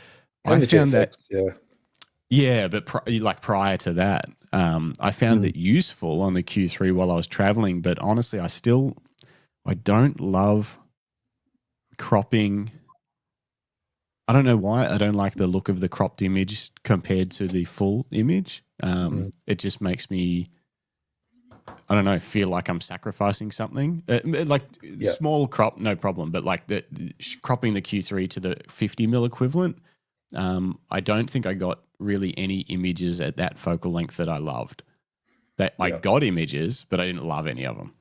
I found that, but prior to that, I found it useful on the Q3 while I was traveling, but honestly, I don't love cropping. I don't know why. I don't like the look of the cropped image compared to the full image. It just makes me, I don't know, feel like I'm sacrificing something. Small crop, no problem, but like cropping the Q3 to the 50mm equivalent, I don't think I got really any images at that focal length that I loved. That I got images, but I didn't love any of them.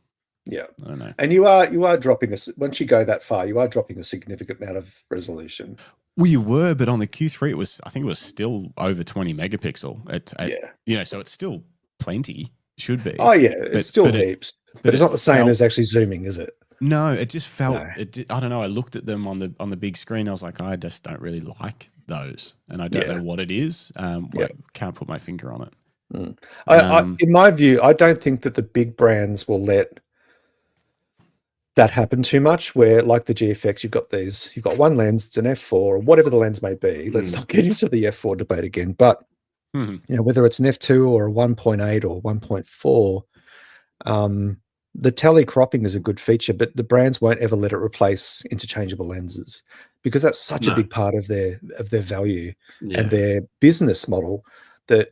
Yeah, I don't know. And you are dropping once you go that far, you are dropping a significant amount of resolution. Well, you were, but on the Q3, I think it was still over 20 megapixel. So it's still plenty. Should be. Oh yeah, it's still heaps, but it's not the same as actually zooming, is it? No, it just felt. I don't know. I looked at them on the big screen. I was like, I just don't really like those, and I don't know what it is. Can't put my finger on it. In my view, I don't think that the big brands will let that happen too much. Where like the GFX, you've got one lens, it's an f4 or whatever the lens may be. Let's not get into the f4 debate again, but whether it's an f2 or a 1.8 or 1.4, the tele cropping is a good feature, but the brands won't ever let it replace interchangeable lenses because that's such a big part of their value and their business model that,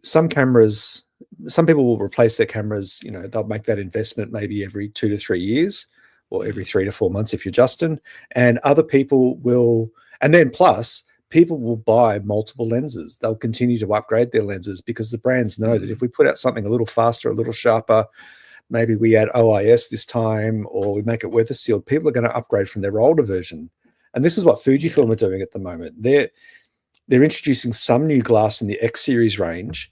some people will replace their cameras, they'll make that investment maybe every 2 to 3 years or every 3 to 4 months if you're Justin, and other people will, and then plus people will buy multiple lenses. They'll continue to upgrade their lenses because the brands know that if we put out something a little faster, a little sharper, maybe we add OIS this time or we make it weather sealed, people are going to upgrade from their older version. And this is what Fujifilm are doing at the moment. They're introducing some new glass in the X series range,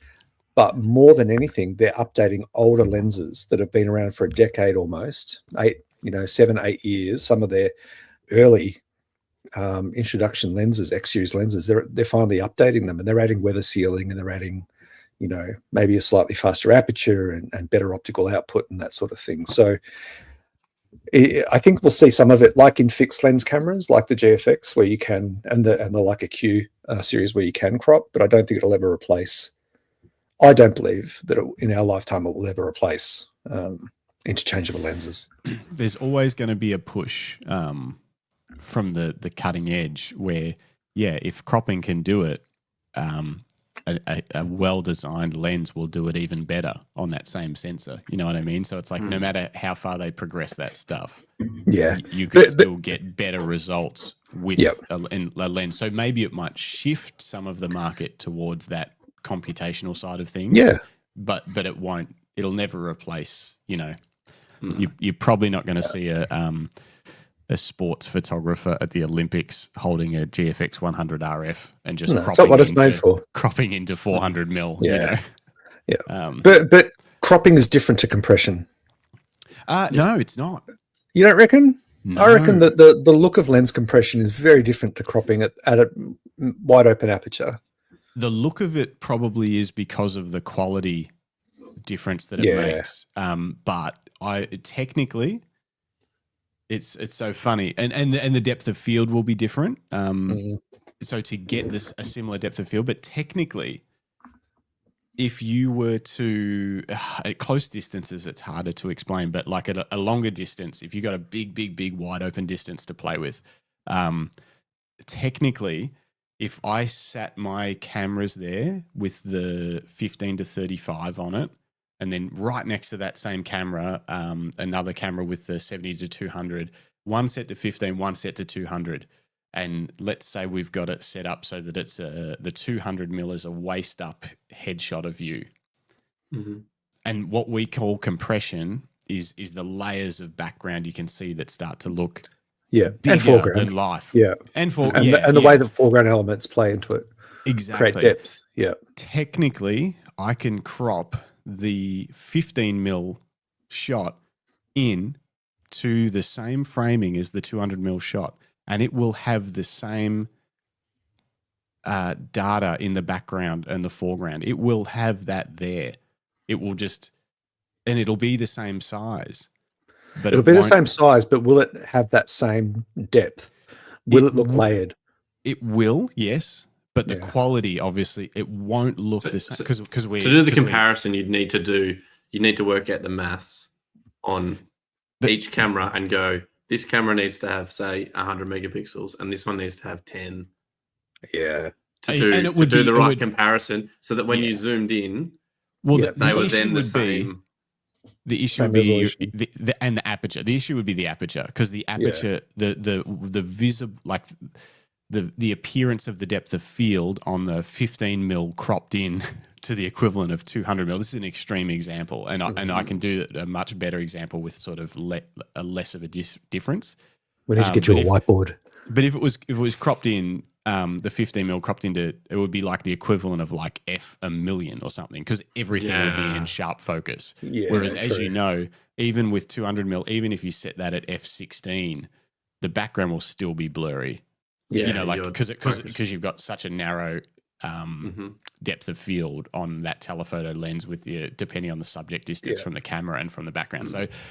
but more than anything, they're updating older lenses that have been around for a decade almost, 7, 8 years. Some of their early introduction lenses, X series lenses, they're finally updating them, and they're adding weather sealing, and they're adding, maybe a slightly faster aperture and better optical output and that sort of thing. So I think we'll see some of it like in fixed lens cameras, like the GFX, where you can, and the Leica Q series where you can crop, but I don't think it'll ever replace. I don't believe that in our lifetime it will ever replace interchangeable lenses. There's always going to be a push from the cutting edge where, if cropping can do it, a well-designed lens will do it even better on that same sensor. You know what I mean? So it's like no matter how far they progress that stuff, you can still get better results with a lens. So maybe it might shift some of the market towards that computational side of things. Yeah, but it won't. It'll never replace. You're probably not going to see a sports photographer at the Olympics holding a GFX 100 RF and just cropping into 400 mil. Yeah, but cropping is different to compression. No, it's not. You don't reckon? No. I reckon that the look of lens compression is very different to cropping at a wide open aperture. The look of it probably is because of the quality difference that it makes. But technically, it's so funny, and the depth of field will be different. So to get a similar depth of field, but technically, if you were to at close distances, it's harder to explain. But like at a longer distance, if you got a big wide open distance to play with, technically, if I sat my cameras there with the 15 to 35 on it, and then right next to that same camera, another camera with the 70 to 200, one set to 15, one set to 200. And let's say we've got it set up so that it's the 200 mil is a waist up headshot of you. And what we call compression is the layers of background you can see that start to look bigger and foreground than life. And the way the foreground elements play into it. Exactly. Create depth. Technically, I can crop the 15 mil shot in to the same framing as the 200 mil shot, and it will have the same data in the background and the foreground. It will have that there. It will just, and it'll be the same size. But it'll be the same size, but will it have that same depth? Will it look layered? It will, yes. But the quality, obviously, it won't look the same because we to do the comparison. You'd need to work out the maths on each camera and go, this camera needs to have, say, 100 megapixels, and this one needs to have 10. Yeah. To do the right comparison, so that when you zoomed in, Well, Yeah. They the were issue then the would be same. the issue Same would be resolution. and the aperture. The issue would be the aperture, because the aperture, the visible, like the appearance of the depth of field on the 15 mil cropped in to the equivalent of 200 mil. This is an extreme example, and I can do a much better example with sort of less of a difference. We need to get you a whiteboard. But if it was cropped in, the 15 mil cropped into, it would be like the equivalent of like f1,000,000 or something, because everything would be in sharp focus. Yeah, Whereas, as true. you know, even with 200 mil, even if you set that at f16, the background will still be blurry. Yeah, you know, like because you've got such a narrow depth of field on that telephoto lens with your, depending on the subject distance from the camera and from the background.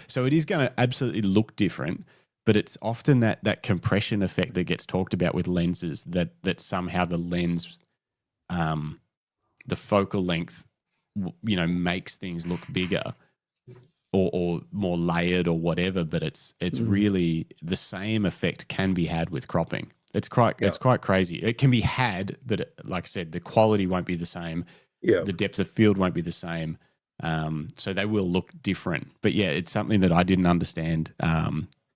So it is going to absolutely look different. But it's often that compression effect that gets talked about with lenses, that somehow the lens, the focal length, you know, makes things look bigger or more layered or whatever. But it's really the same effect can be had with cropping. It's quite crazy. It can be had, but like I said, the quality won't be the same. Yeah, the depth of field won't be the same. So they will look different. But yeah, it's something that I didn't understand.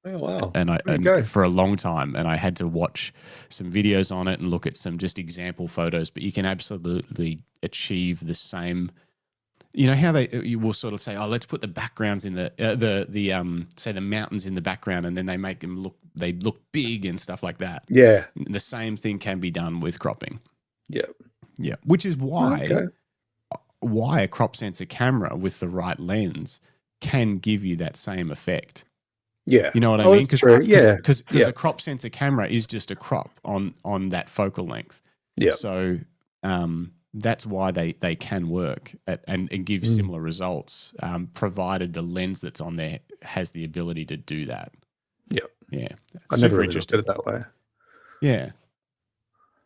Oh, wow. And for a long time, and I had to watch some videos on it and look at some just example photos, but you can absolutely achieve the same. You know how you will sort of say, oh, let's put the backgrounds in say the mountains in the background, and then they make them look big and stuff like that. Yeah. The same thing can be done with cropping. Yeah. Yeah. Which is why a crop sensor camera with the right lens can give you that same effect. Yeah. You know what I mean? Because a crop sensor camera is just a crop on that focal length. Yeah. So that's why they can work and give similar results, provided the lens that's on there has the ability to do that. Yeah. Yeah. I never really looked at it that way. Yeah.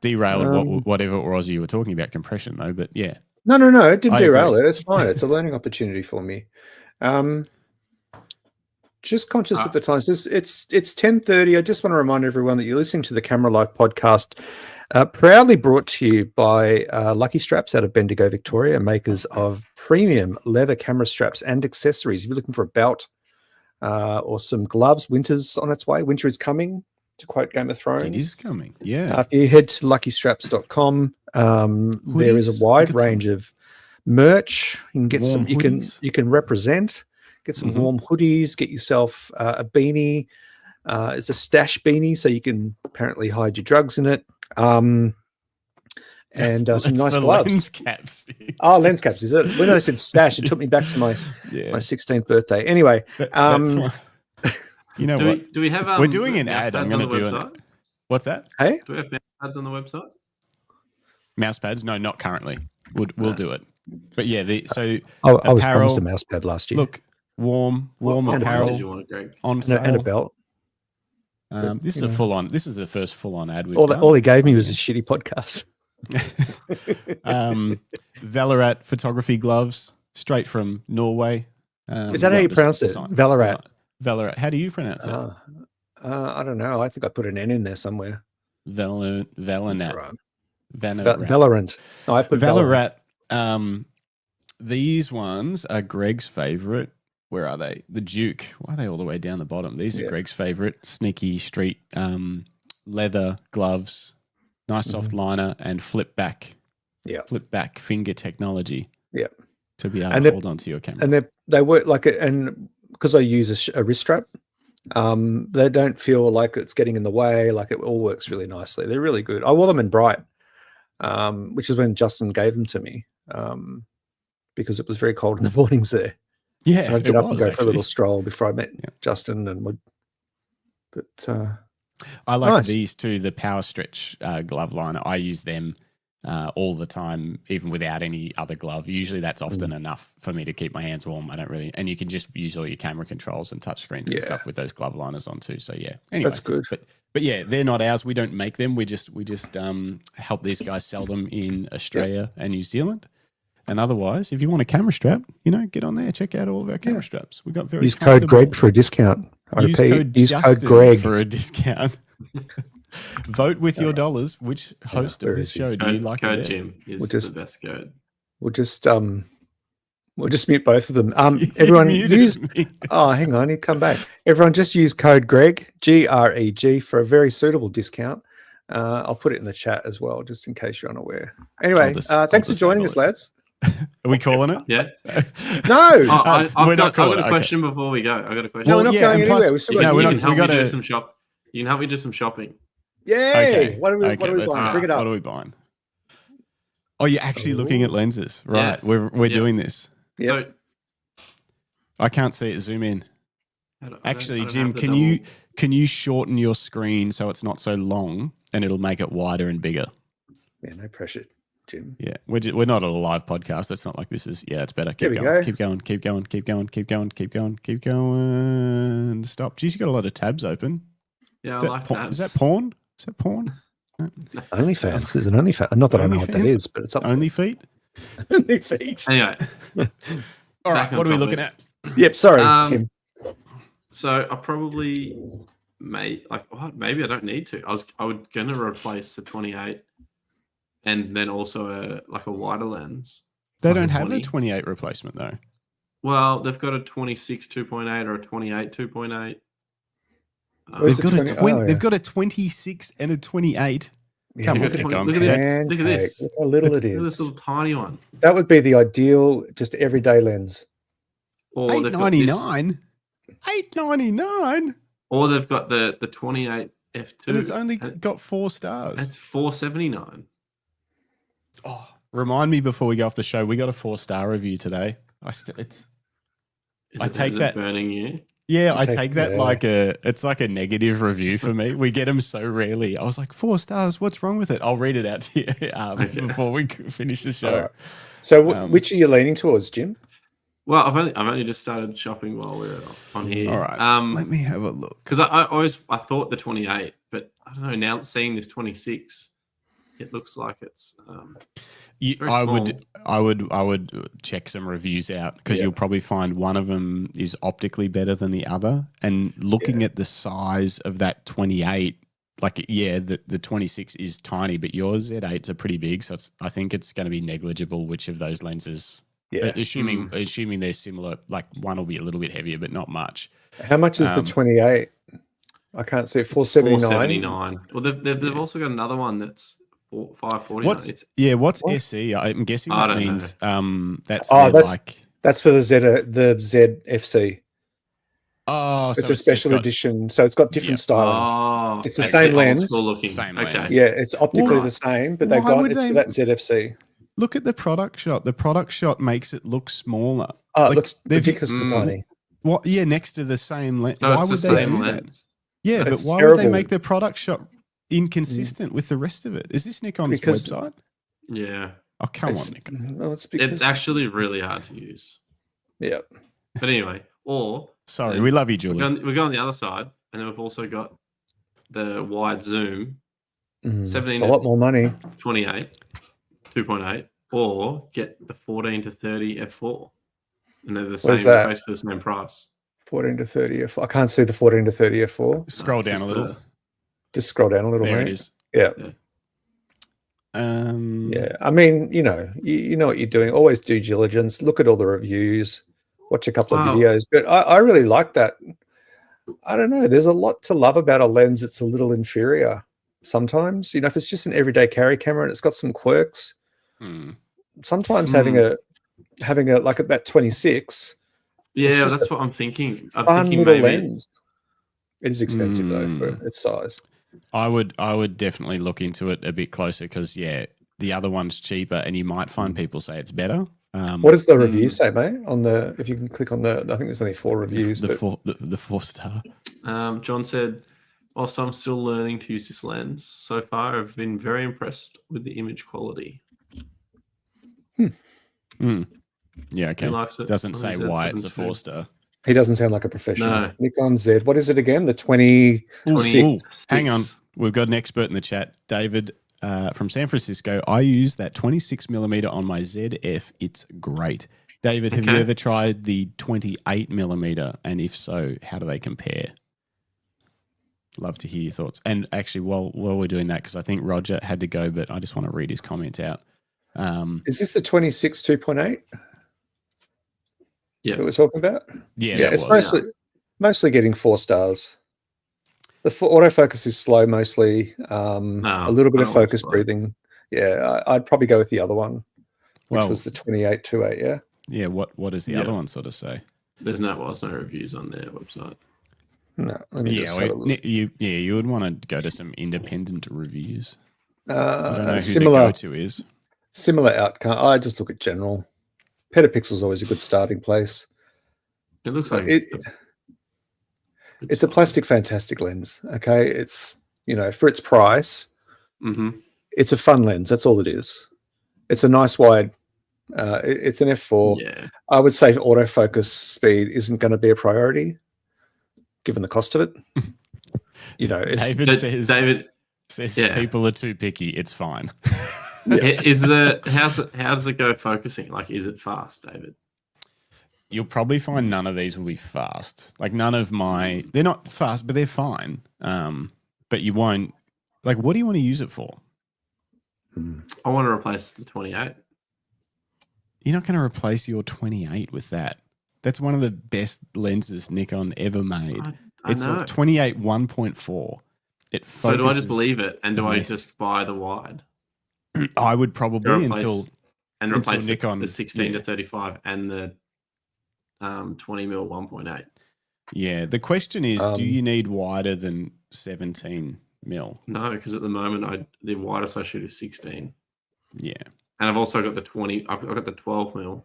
Derailed whatever it was you were talking about, compression though, but yeah. No, it didn't derail it. It's fine. It's a learning opportunity for me. Just conscious of the times. It's 10:30. I just want to remind everyone that you're listening to the Camera Life podcast, proudly brought to you by Lucky Straps out of Bendigo, Victoria, makers of premium leather camera straps and accessories. If you're looking for a belt or some gloves, winter's on its way. Winter is coming, to quote Game of Thrones. It is coming, yeah. If you head to luckystraps.com, there is a wide range of merch. You can get some. You can represent. Get some warm hoodies, get yourself a beanie. It's a stash beanie, so you can apparently hide your drugs in it. And some nice gloves. Lens caps. Lens caps, is it? When I said stash, it took me back to my 16th birthday. Anyway. You know what? Do we have we're doing an ad. I'm going to do it. What's that? Hey? Do we have mouse pads on the website? Mouse pads? No, not currently. We'll do it. But yeah, I was promised a mouse pad last year. Look, warm apparel You want, Greg? on sale. And a belt. This is a full on. This is the first full on ad we've all, done. All he gave me was a shitty podcast. Valorat photography gloves, straight from Norway. Is that how you pronounce it? Valorat. Valorat. How do you pronounce it? I don't know. I think I put an N in there somewhere. Valanat. Right. Valorant. No, I put Valorat. These ones are Greg's favorite. Where are they? The Duke. Why are they all the way down the bottom? These are Greg's favorite. Sneaky street leather gloves, nice soft liner, and flip back finger technology. Yeah. To be able to hold onto your camera. And they work like it, and because I use a wrist strap, they don't feel like it's getting in the way. Like it all works really nicely. They're really good. I wore them in bright, which is when Justin gave them to me, because it was very cold in the mornings there. Yeah, and I'd get up and go for a little stroll before I met Justin, and would. But I like these too. The Power Stretch glove liner. I use them all the time, even without any other glove. Usually, that's often enough for me to keep my hands warm. I don't really, and you can just use all your camera controls and touch screens and stuff with those glove liners on too. So yeah, anyway, that's good. But yeah, they're not ours. We don't make them. We just help these guys sell them in Australia and New Zealand. And otherwise, if you want a camera strap, get on there. Check out all of our camera straps. We've got very use code Greg for a discount. Use code Greg for a discount. Vote with your dollars. Which host of this show do you like? Code Jim is the best code. We'll just We'll just mute both of them. Everyone use. Oh, hang on, he'd come back. Everyone just use code Greg GREG for a very suitable discount. I'll put it in the chat as well, just in case you're unaware. Anyway, thanks for joining us, lads. Are we calling it? Yeah. No, I've got a question before we go. I got a question. No, we're not going anywhere. We've still got. You can help me do some shop. You can help me do some shopping. Yeah. Okay. What are we buying? Bring it up. What are we buying? Oh, you're actually looking at lenses, right? Yeah. We're doing this. Yeah. I can't see it. Zoom in. Actually, Jim, can you shorten your screen so it's not so long, and it'll make it wider and bigger? Yeah, no pressure, Jim. Yeah, we're not on a live podcast. It's not like this is. Yeah, it's better. Keep going. Keep going. Keep going. Keep going. Keep going. Keep going. Keep going. Stop. Geez, you got a lot of tabs open. Yeah, I like tabs. Is that porn? Is that porn? OnlyFans. There's an OnlyFans. Not that I know what that is, but it's up. Only feet. Only feet. Anyway. All right. What are we looking at? Yep. Sorry, Kim. So I probably maybe I don't need to. I would gonna replace the 28 and then also a wider lens. They don't have a 28 replacement though. Well, they've got a 26 2.8 or a 28 2.8. They've got a 26 and a 28. Yeah, look at this. Look at this. Look how little it is. Look at this little tiny one. That would be the ideal, just everyday lens. $8.99. $8.99. Or they've got the 28 f2. And it's only got 4 stars. That's $4.79. Oh, remind me before we go off the show. We got a 4-star review today. Is it burning you? Yeah, I take that like it's like a negative review for me. We get them so rarely. I was like, 4 stars. What's wrong with it? I'll read it out to you before we finish the show. Right. So, which are you leaning towards, Jim? Well, I've only just started shopping while we're on here. All right, let me have a look. Because I thought the 28, but I don't know. Now seeing this 26, it looks like it's. I would check some reviews out because you'll probably find one of them is optically better than the other. And looking at the size of that 28, the 26 is tiny, but your Z8s are pretty big, so I think it's going to be negligible which of those lenses. Yeah. Assuming they're similar, like one will be a little bit heavier, but not much. How much is the 28? I can't see. $479. Well, they've also got another one that's $549. What's SE? I'm guessing that means that's for the ZFC. Oh, it's a special edition, so it's got different styling. It's the same lens. Same lens. Yeah, it's optically the same, but it's for that ZFC. Look at the product shot. The product shot makes it look smaller. Oh, it looks ridiculously tiny. What? Yeah, next to the same lens. So why would they do that? Yeah, but why would they make the product shot inconsistent with the rest of it? Is this Nikon's website? Yeah. Oh, come on, Nikon. No, it's actually really hard to use. Yeah. But anyway, sorry, we love you, Julie. We go on the other side, and then we've also got the wide zoom. 17. It's a lot more money. 28. 2.8, or get the 14 to 30 f4, and they're the same, basically the same price. 14 to 30 f4. I can't see the 14 to 30 f4. Scroll down a little. Just scroll down a little. There it is. Yeah. Yeah. I mean, you know what you're doing. Always due diligence. Look at all the reviews. Watch a couple of videos. But I really like that. I don't know. There's a lot to love about a lens that's a little inferior. Sometimes, if it's just an everyday carry camera and it's got some quirks. Sometimes having a like about 26. Yeah, that's what I'm thinking. I'm thinking maybe lens. It is expensive though for its size. I would definitely look into it a bit closer because the other one's cheaper and you might find people say it's better. What does the review say, mate? If you can click on I think there's only 4 reviews. The 4-star. John said, whilst I'm still learning to use this lens, so far I've been very impressed with the image quality. Yeah, okay. Doesn't say why it's a 4-star. He doesn't sound like a professional. No. Nikon Z. What is it again? The 26. Hang on. We've got an expert in the chat. David from San Francisco. I use that 26mm on my ZF. It's great. David, have you ever tried the 28mm? And if so, how do they compare? Love to hear your thoughts. And actually, while we're doing that, because I think Roger had to go, but I just want to read his comment out. Is this the 26 2.8? Yeah, that we're talking about. Yeah, it's mostly getting 4 stars. The autofocus is slow mostly. A little bit of focus breathing. Yeah, I'd probably go with the other one, which was the 28-28. Yeah. Yeah. What does the other one sort of say? There's no reviews on their website. No. Let me just have a look. You would want to go to some independent reviews. I don't know who similar, the go-to is. Similar outcome. I just look at general. Petapixel's always a good starting place. It looks like it's a plastic fantastic lens. Okay, it's for its price, it's a fun lens. That's all it is. It's a nice wide. It's an f4. Yeah. I would say autofocus speed isn't going to be a priority, given the cost of it. David says people are too picky. It's fine. How does it go focusing? Like, is it fast, David? You'll probably find none of these will be fast. Like they're not fast, but they're fine. But you won't, like, what do you want to use it for? I want to replace the 28. You're not going to replace your 28 with that. That's one of the best lenses Nikon ever made. It's a 28 1.4. It focuses. So do I just believe it, and do I just buy the wide? I would probably replace Nikon the 16 to 35 and the 20mm 1.8. Yeah, the question is, do you need wider than 17mm? No, because at the moment the widest I shoot is 16. Yeah, and I've also got the 20. I've got the 12mm.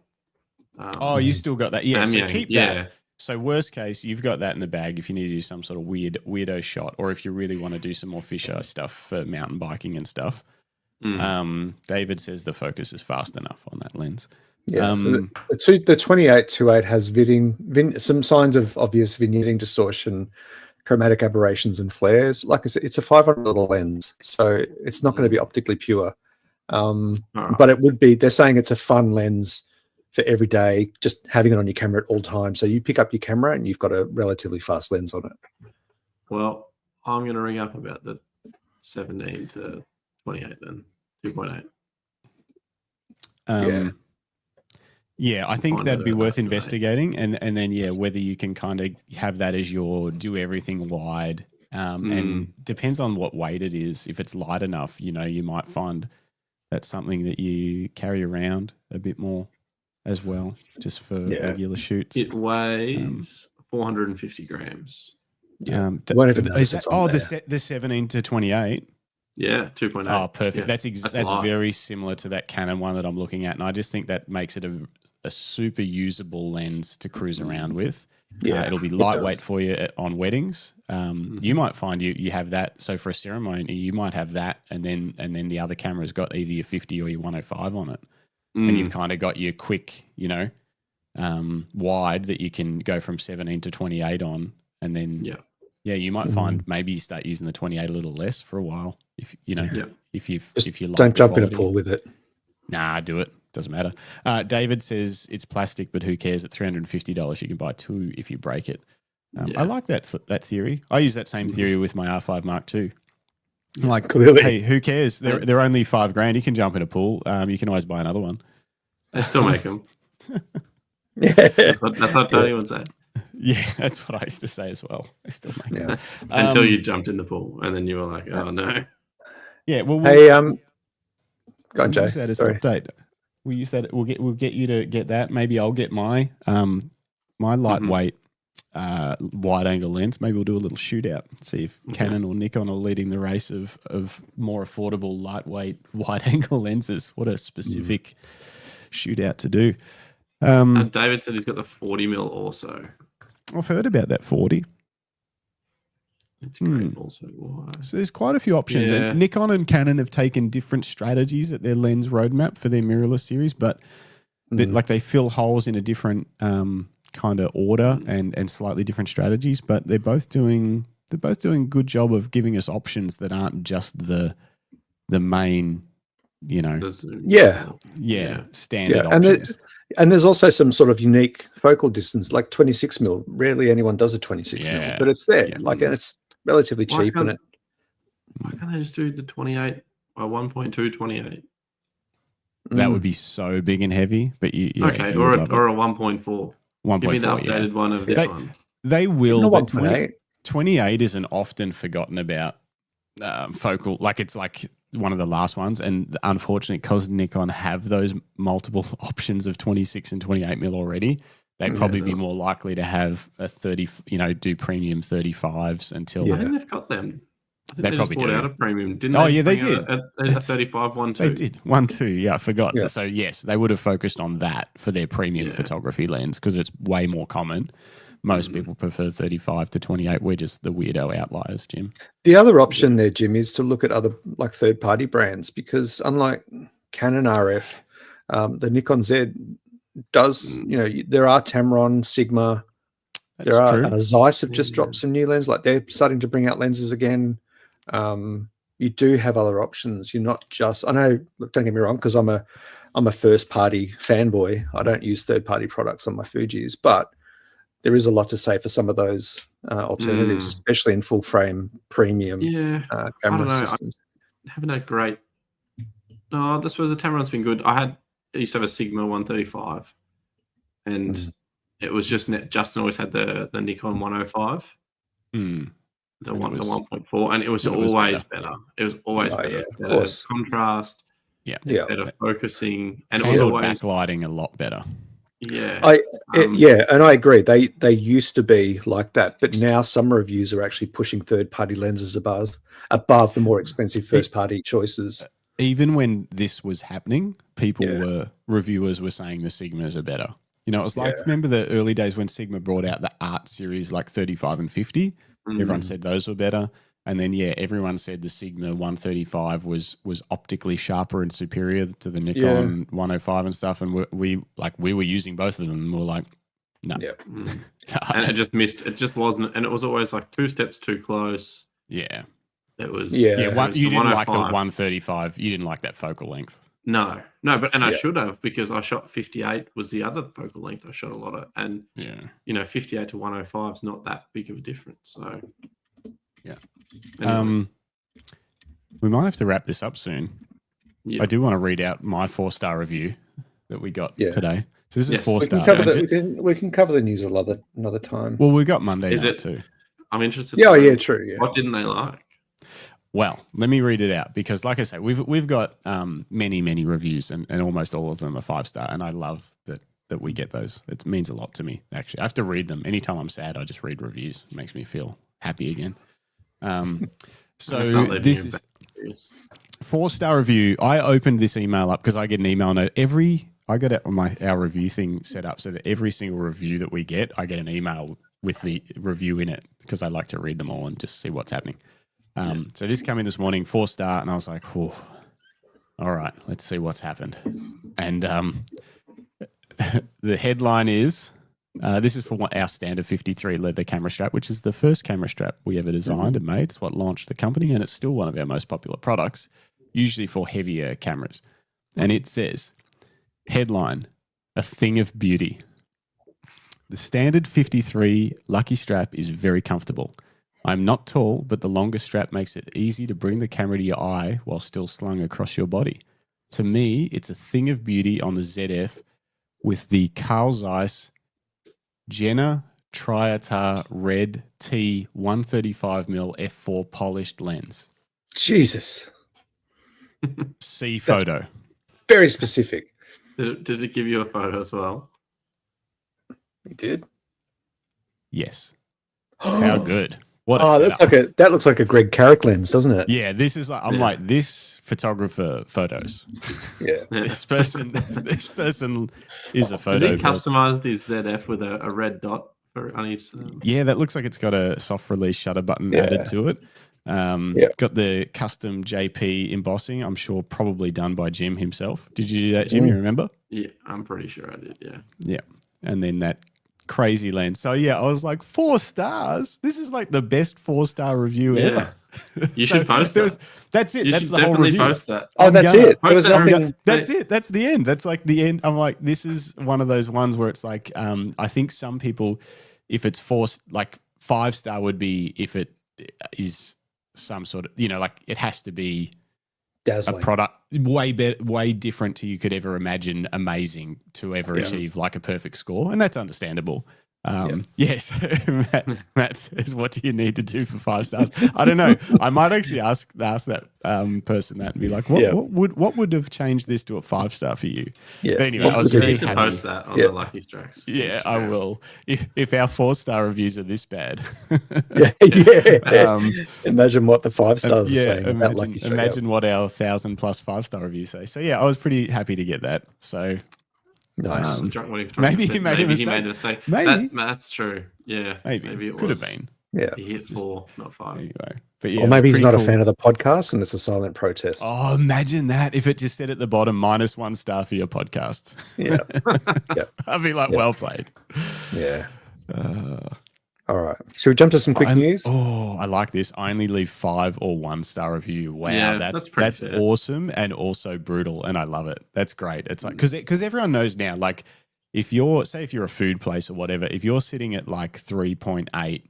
You still got that? Yeah, so keep that. Yeah. So worst case, you've got that in the bag if you need to do some sort of weirdo shot, or if you really want to do some more fisheye stuff for mountain biking and stuff. David says the focus is fast enough on that lens. Yeah, the 28-28 has some signs of obvious vignetting distortion, chromatic aberrations, and flares. Like I said, it's a $500 lens, so it's not going to be optically pure. But it would be. They're saying it's a fun lens for every day, just having it on your camera at all times. So you pick up your camera and you've got a relatively fast lens on it. Well, I'm going to ring up about the 17 to 28 then, 2.8. Yeah, I think that'd be worth investigating, and then whether you can kind of have that as your do everything wide, and depends on what weight it is. If it's light enough, you might find that's something that you carry around a bit more as well, just for regular shoots. It weighs 450 grams. Yeah, the 17 to 28. Yeah, 2.8. Oh, perfect. Yeah. That's very similar to that Canon one that I'm looking at, and I just think that makes it a super usable lens to cruise around with. Yeah, it'll be lightweight for you on weddings. You might find you have that. So for a ceremony, you might have that, and then the other camera's got either your 50 or your 105 on it, and you've kind of got your quick, wide that you can go from 17 to 28 on, and then you might find maybe you start using the 28 a little less for a while. If you like, don't jump in a pool with it. Nah, do it. Doesn't matter. David says it's plastic, but who cares? At $350, you can buy 2 if you break it. I like that theory. I use that same theory with my R5 Mark II. Like, clearly, hey, who cares? They're only $5,000. You can jump in a pool. You can always buy another one. They still make them. That's what Tony would say. Yeah, that's what I used to say as well. I still make them. Until you jumped in the pool, and then you were like, "Oh no." Yeah. Well, hey, go on, Jay. Use that as an update. We'll use that. We'll get you to get that. Maybe I'll get my lightweight wide angle lens. Maybe we'll do a little shootout. See if Canon or Nikon are leading the race of more affordable lightweight wide angle lenses. What a specific shootout to do. David said he's got the 40mm also. I've heard about that 40. It's great also. Wow. So there's quite a few options. Yeah. And Nikon and Canon have taken different strategies at their lens roadmap for their mirrorless series, but they fill holes in a different kind of order and slightly different strategies. But they're both doing a good job of giving us options that aren't just the main, standard options. And there's also some sort of unique focal distance, like 26mm. Rarely anyone does a 26mm, but it's there. And it's relatively cheap. Why can't they just do the 28 by 1.2 28? That would be so big and heavy. But or a 1.4. 1.4. Give me the updated one of this one. They will. No, But 1.8 is an often forgotten about focal. Like it's like one of the last ones, and unfortunately, because Nikon have those multiple options of 26 and 28 mil already, they'd probably be more likely to have a 30. Do premium 35s until. I think they've got them. I think they probably just bought do. out a premium, didn't they? Oh yeah, they did. A 35 1.2. They did 1.2. Yeah, I forgot. Yeah. So yes, they would have focused on that for their premium photography lens because it's way more common. Most people prefer 35 to 28. We're just the weirdo outliers, Jim. The other option there, Jim, is to look at other like third-party brands because unlike Canon RF, the Nikon Z does, there are Tamron, Sigma, there are Zeiss have just dropped some new lenses. Like they're starting to bring out lenses again. You do have other options. You're not just. I know. Look, don't get me wrong, because I'm a first-party fanboy. I don't use third-party products on my Fujis, but there is a lot to say for some of those alternatives, especially in full-frame premium camera systems. I haven't had great. No, this was a Tamron's been good. I used to have a Sigma 135, and it was Justin always had the Nikon 105. The 1.4, and it was always better. It was always better. Of course. Contrast, better focusing, and it was handled always backlighting a lot better. Yeah, and I agree. They used to be like that, but now some reviews are actually pushing third-party lenses above the more expensive first-party choices. Even when this was happening, reviewers were saying the Sigmas are better. It was like, remember the early days when Sigma brought out the art series like 35 and 50? Everyone said those were better. And then, everyone said the Sigma 135 was optically sharper and superior to the Nikon 105 and stuff. And we were using both of them and we were like, no. Yeah. And it just missed. It just wasn't. And it was always like 2 steps too close. Yeah. It was. You didn't like the 135. You didn't like that focal length. No, but I should have, because I shot 58 was the other focal length I shot a lot of, and 58 to 105 is not that big of a difference. So anyway. We might have to wrap this up soon. I do want to read out my 4-star review that we got today. So this is 4-star. We can cover the news another time. Well, we got Monday night too. I'm interested. True. Yeah. What didn't they like? Well, let me read it out because, like I say, we've got many reviews and almost all of them are 5-star, and I love that we get those. It means a lot to me, actually. I have to read them. Anytime I'm sad, I just read reviews. It makes me feel happy again. So this is 4-star review. I opened this email up because I get an email note I got our review thing set up so that every single review that we get, I get an email with the review in it because I like to read them all and just see what's happening. So this came in this morning, 4-star, and I was like, all right, let's see what's happened. And the headline is, this is for our standard 53 leather camera strap, which is the first camera strap we ever designed and made. It's what launched the company, and it's still one of our most popular products, usually for heavier cameras. And it says, headline, a thing of beauty. The standard 53 Lucky strap is very comfortable. I'm not tall, but the longer strap makes it easy to bring the camera to your eye while still slung across your body. To me, it's a thing of beauty on the ZF with the Carl Zeiss Jenna Triatar Red T 135mm f4 polished lens. Jesus. See photo. That's very specific. Did it give you a photo as well? It did. Yes. How good. What that looks like a Greg Carrick lens, doesn't it? Yeah, this is like like this photographer photos. Yeah. This person is a photo. Has he customized his ZF with a red dot on his Yeah, that looks like it's got a soft release shutter button added to it. Got the custom JP embossing, I'm sure probably done by Jim himself. Did you do that, Jim? You remember? Yeah, I'm pretty sure I did, yeah. Yeah. And then that crazy lens. So I was like, 4 stars. This is like the best 4-star review ever. You should post that. That's it. That's the whole review. Post that. Oh, that's it. There was nothing. That's it. That's the end. That's like the end. I'm like, this is one of those ones where it's like, I think some people, if it's 5-star would be if it is some sort of, like it has to be Dazzling. product way better, way different to you could ever imagine, amazing to ever achieve like a perfect score, and that's understandable. Yes, Matt says, what do you need to do for 5 stars? I don't know. I might actually ask that person that and be like, what would have changed this to a 5-star for you? Yeah. But anyway, I was very happy. Post that on the Lucky Strikes. Yeah, I will. If our 4-star reviews are this bad. Imagine what the 5 stars are saying about Lucky Strike. Imagine what our 1,000+ 5-star reviews say. So yeah, I was pretty happy to get that. So nice. Maybe he made a mistake. Maybe that's true. Yeah, maybe it could have been. Yeah, he hit 4, not 5. Anyway, but yeah, or maybe he's not a fan of the podcast and it's a silent protest. Oh, imagine that if it just said at the bottom -1 star for your podcast. Yeah, I'd be like, well played. Yeah. All right. Should we jump to some quick news? Oh, I like this. I only leave 5 or 1-star review. Wow, yeah, that's awesome and also brutal, and I love it. That's great. It's like because everyone knows now, like if you're a food place or whatever, if you're sitting at like 3.8,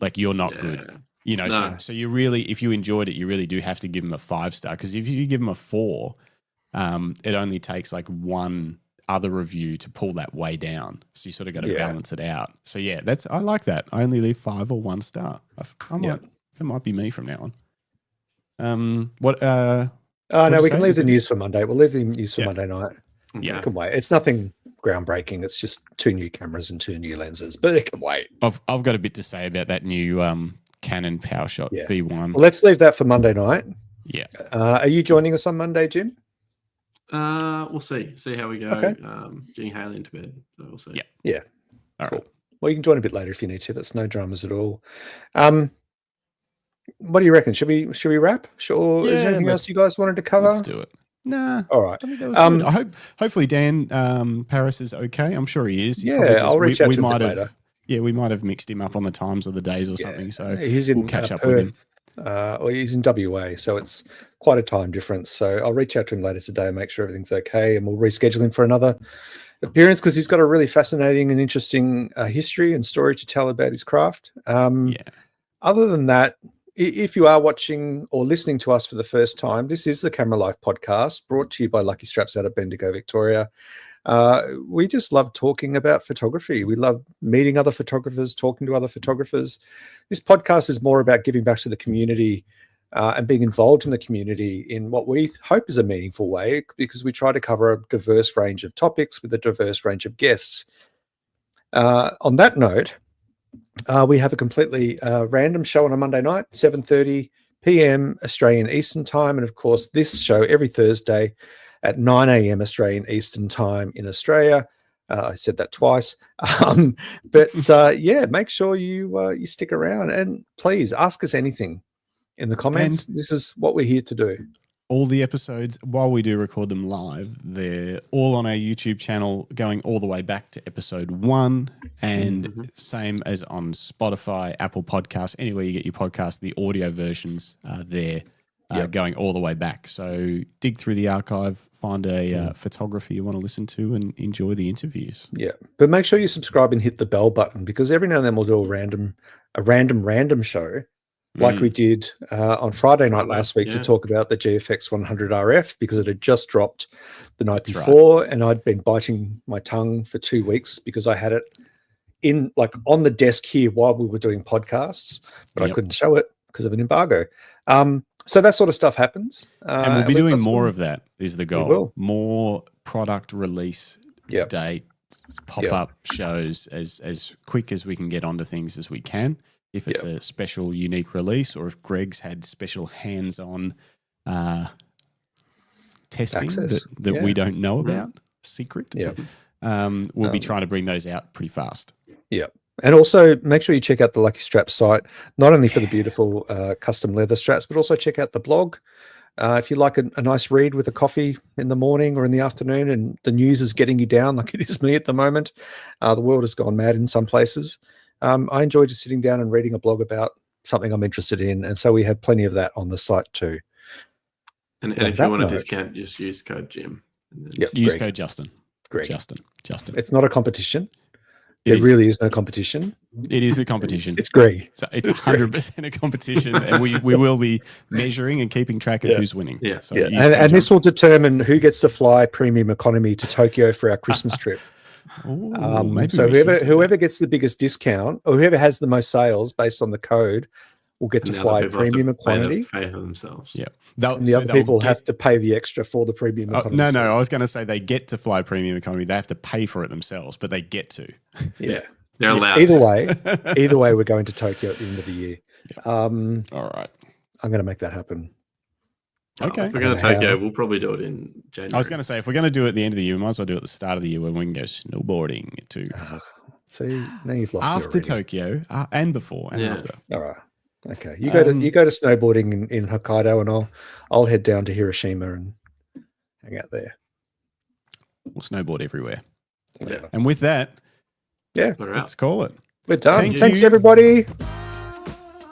like you're not good. You know, so you really, if you enjoyed it, you really do have to give them a 5-star, because if you give them a 4, it only takes like one other review to pull that way down. So you sort of got to balance it out. So yeah, I like that. I only leave 5 or 1 star. That might be me from now on. No, we can leave the news for Monday. We'll leave the news for Monday night. Yeah, it can wait. It's nothing groundbreaking. It's just 2 new cameras and 2 new lenses, but it can wait. I've got a bit to say about that new Canon PowerShot V1. Well, let's leave that for Monday night. Yeah. Are you joining us on Monday, Jim? We'll see how we go. Okay. Getting Haley into bed, so we'll see. Yeah. All cool. right. Well, you can join a bit later if you need to. That's no dramas at all. What do you reckon? Should we wrap? Sure. Is there anything else you guys wanted to cover? Let's do it. Nah. All right. I think that was good. Hopefully Dan Paris is okay. I'm sure he is. I'll reach out to him later. Yeah, we might have mixed him up on the times of the days or something. So we'll catch up with him. Or he's in WA, so it's quite a time difference. So I'll reach out to him later today and make sure everything's okay, and we'll reschedule him for another appearance, because he's got a really fascinating and interesting history and story to tell about his craft. Other than that, if you are watching or listening to us for the first time, this is the Camera Life podcast, brought to you by Lucky Straps out of Bendigo, Victoria. We just love talking about photography. We love meeting other photographers, talking to other photographers. This podcast is more about giving back to the community and being involved in the community in what we hope is a meaningful way, because we try to cover a diverse range of topics with a diverse range of guests. On that note, we have a completely random show on a Monday night, 7:30 p.m. Australian Eastern Time. And of course, this show every Thursday at 9 a.m. Australian Eastern Time in Australia. I said that twice. Make sure you stick around, and please ask us anything in the comments. And this is what we're here to do. All the episodes, while we do record them live, they're all on our YouTube channel, going all the way back to episode 1, and same as on Spotify, Apple Podcasts, anywhere you get your podcast, the audio versions are there, going all the way back. So dig through the archive, find a photography you want to listen to, and enjoy the interviews. Yeah, but make sure you subscribe and hit the bell button, because every now and then we'll do a random show, like we did on Friday night last week to talk about the GFX 100 RF, because it had just dropped the night before, and I'd been biting my tongue for 2 weeks because I had it in on the desk here while we were doing podcasts, but I couldn't show it because of an embargo. So that sort of stuff happens. And we'll be doing more of that is the goal. More product release dates, pop-up shows as quick as we can get onto things as we can. If it's a special, unique release, or if Greg's had special hands-on testing that we don't know about, secret, we'll be trying to bring those out pretty fast. Yeah. And also make sure you check out the Lucky Straps site, not only for the beautiful custom leather straps, but also check out the blog. If you like a nice read with a coffee in the morning or in the afternoon, and the news is getting you down like it is me at the moment, the world has gone mad in some places. I enjoy just sitting down and reading a blog about something I'm interested in. And so we have plenty of that on the site too. And if you want a discount, just use code Jim. Use code Justin. Greg. Justin. It's not a competition. There really is no competition. It is a competition. It's great. It's 100% a competition, and we will be measuring and keeping track of who's winning. Yeah. So And this will determine who gets to fly premium economy to Tokyo for our Christmas trip. Ooh, So whoever gets the biggest discount or whoever has the most sales based on the code will get to And the fly other people premium have to pay economy. pay for themselves. Yeah. And the other people have to pay the extra for the premium economy. No. I was going to say they get to fly premium economy. They have to pay for it themselves, but they get to. Yeah. They're allowed. Either way, we're going to Tokyo at the end of the year. All right. I'm going to make that happen. Okay. If we're going to Tokyo, we'll probably do it in January. I was going to say, if we're going to do it at the end of the year, we might as well do it at the start of the year when we can go snowboarding too. See, now you've lost me After already. Tokyo and before and after. All right. Okay. You go to snowboarding in Hokkaido, and I'll head down to Hiroshima and hang out there. We'll snowboard everywhere. Whatever. And with that, Let's call it. We're done. Thanks, everybody.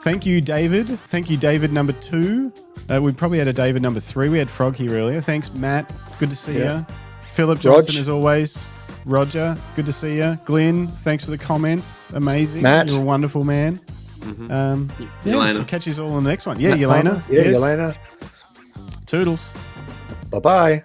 Thank you, David. Thank you, David number 2. We probably had a David number 3. We had Frog here earlier. Thanks, Matt. Good to see you. Philip Johnson, as always. Roger, good to see you. Glenn, thanks for the comments. Amazing. Matt. You're a wonderful man. Yelena. We'll catch you all in the next one. Yeah, Yelena. Yelena. Toodles. Bye-bye.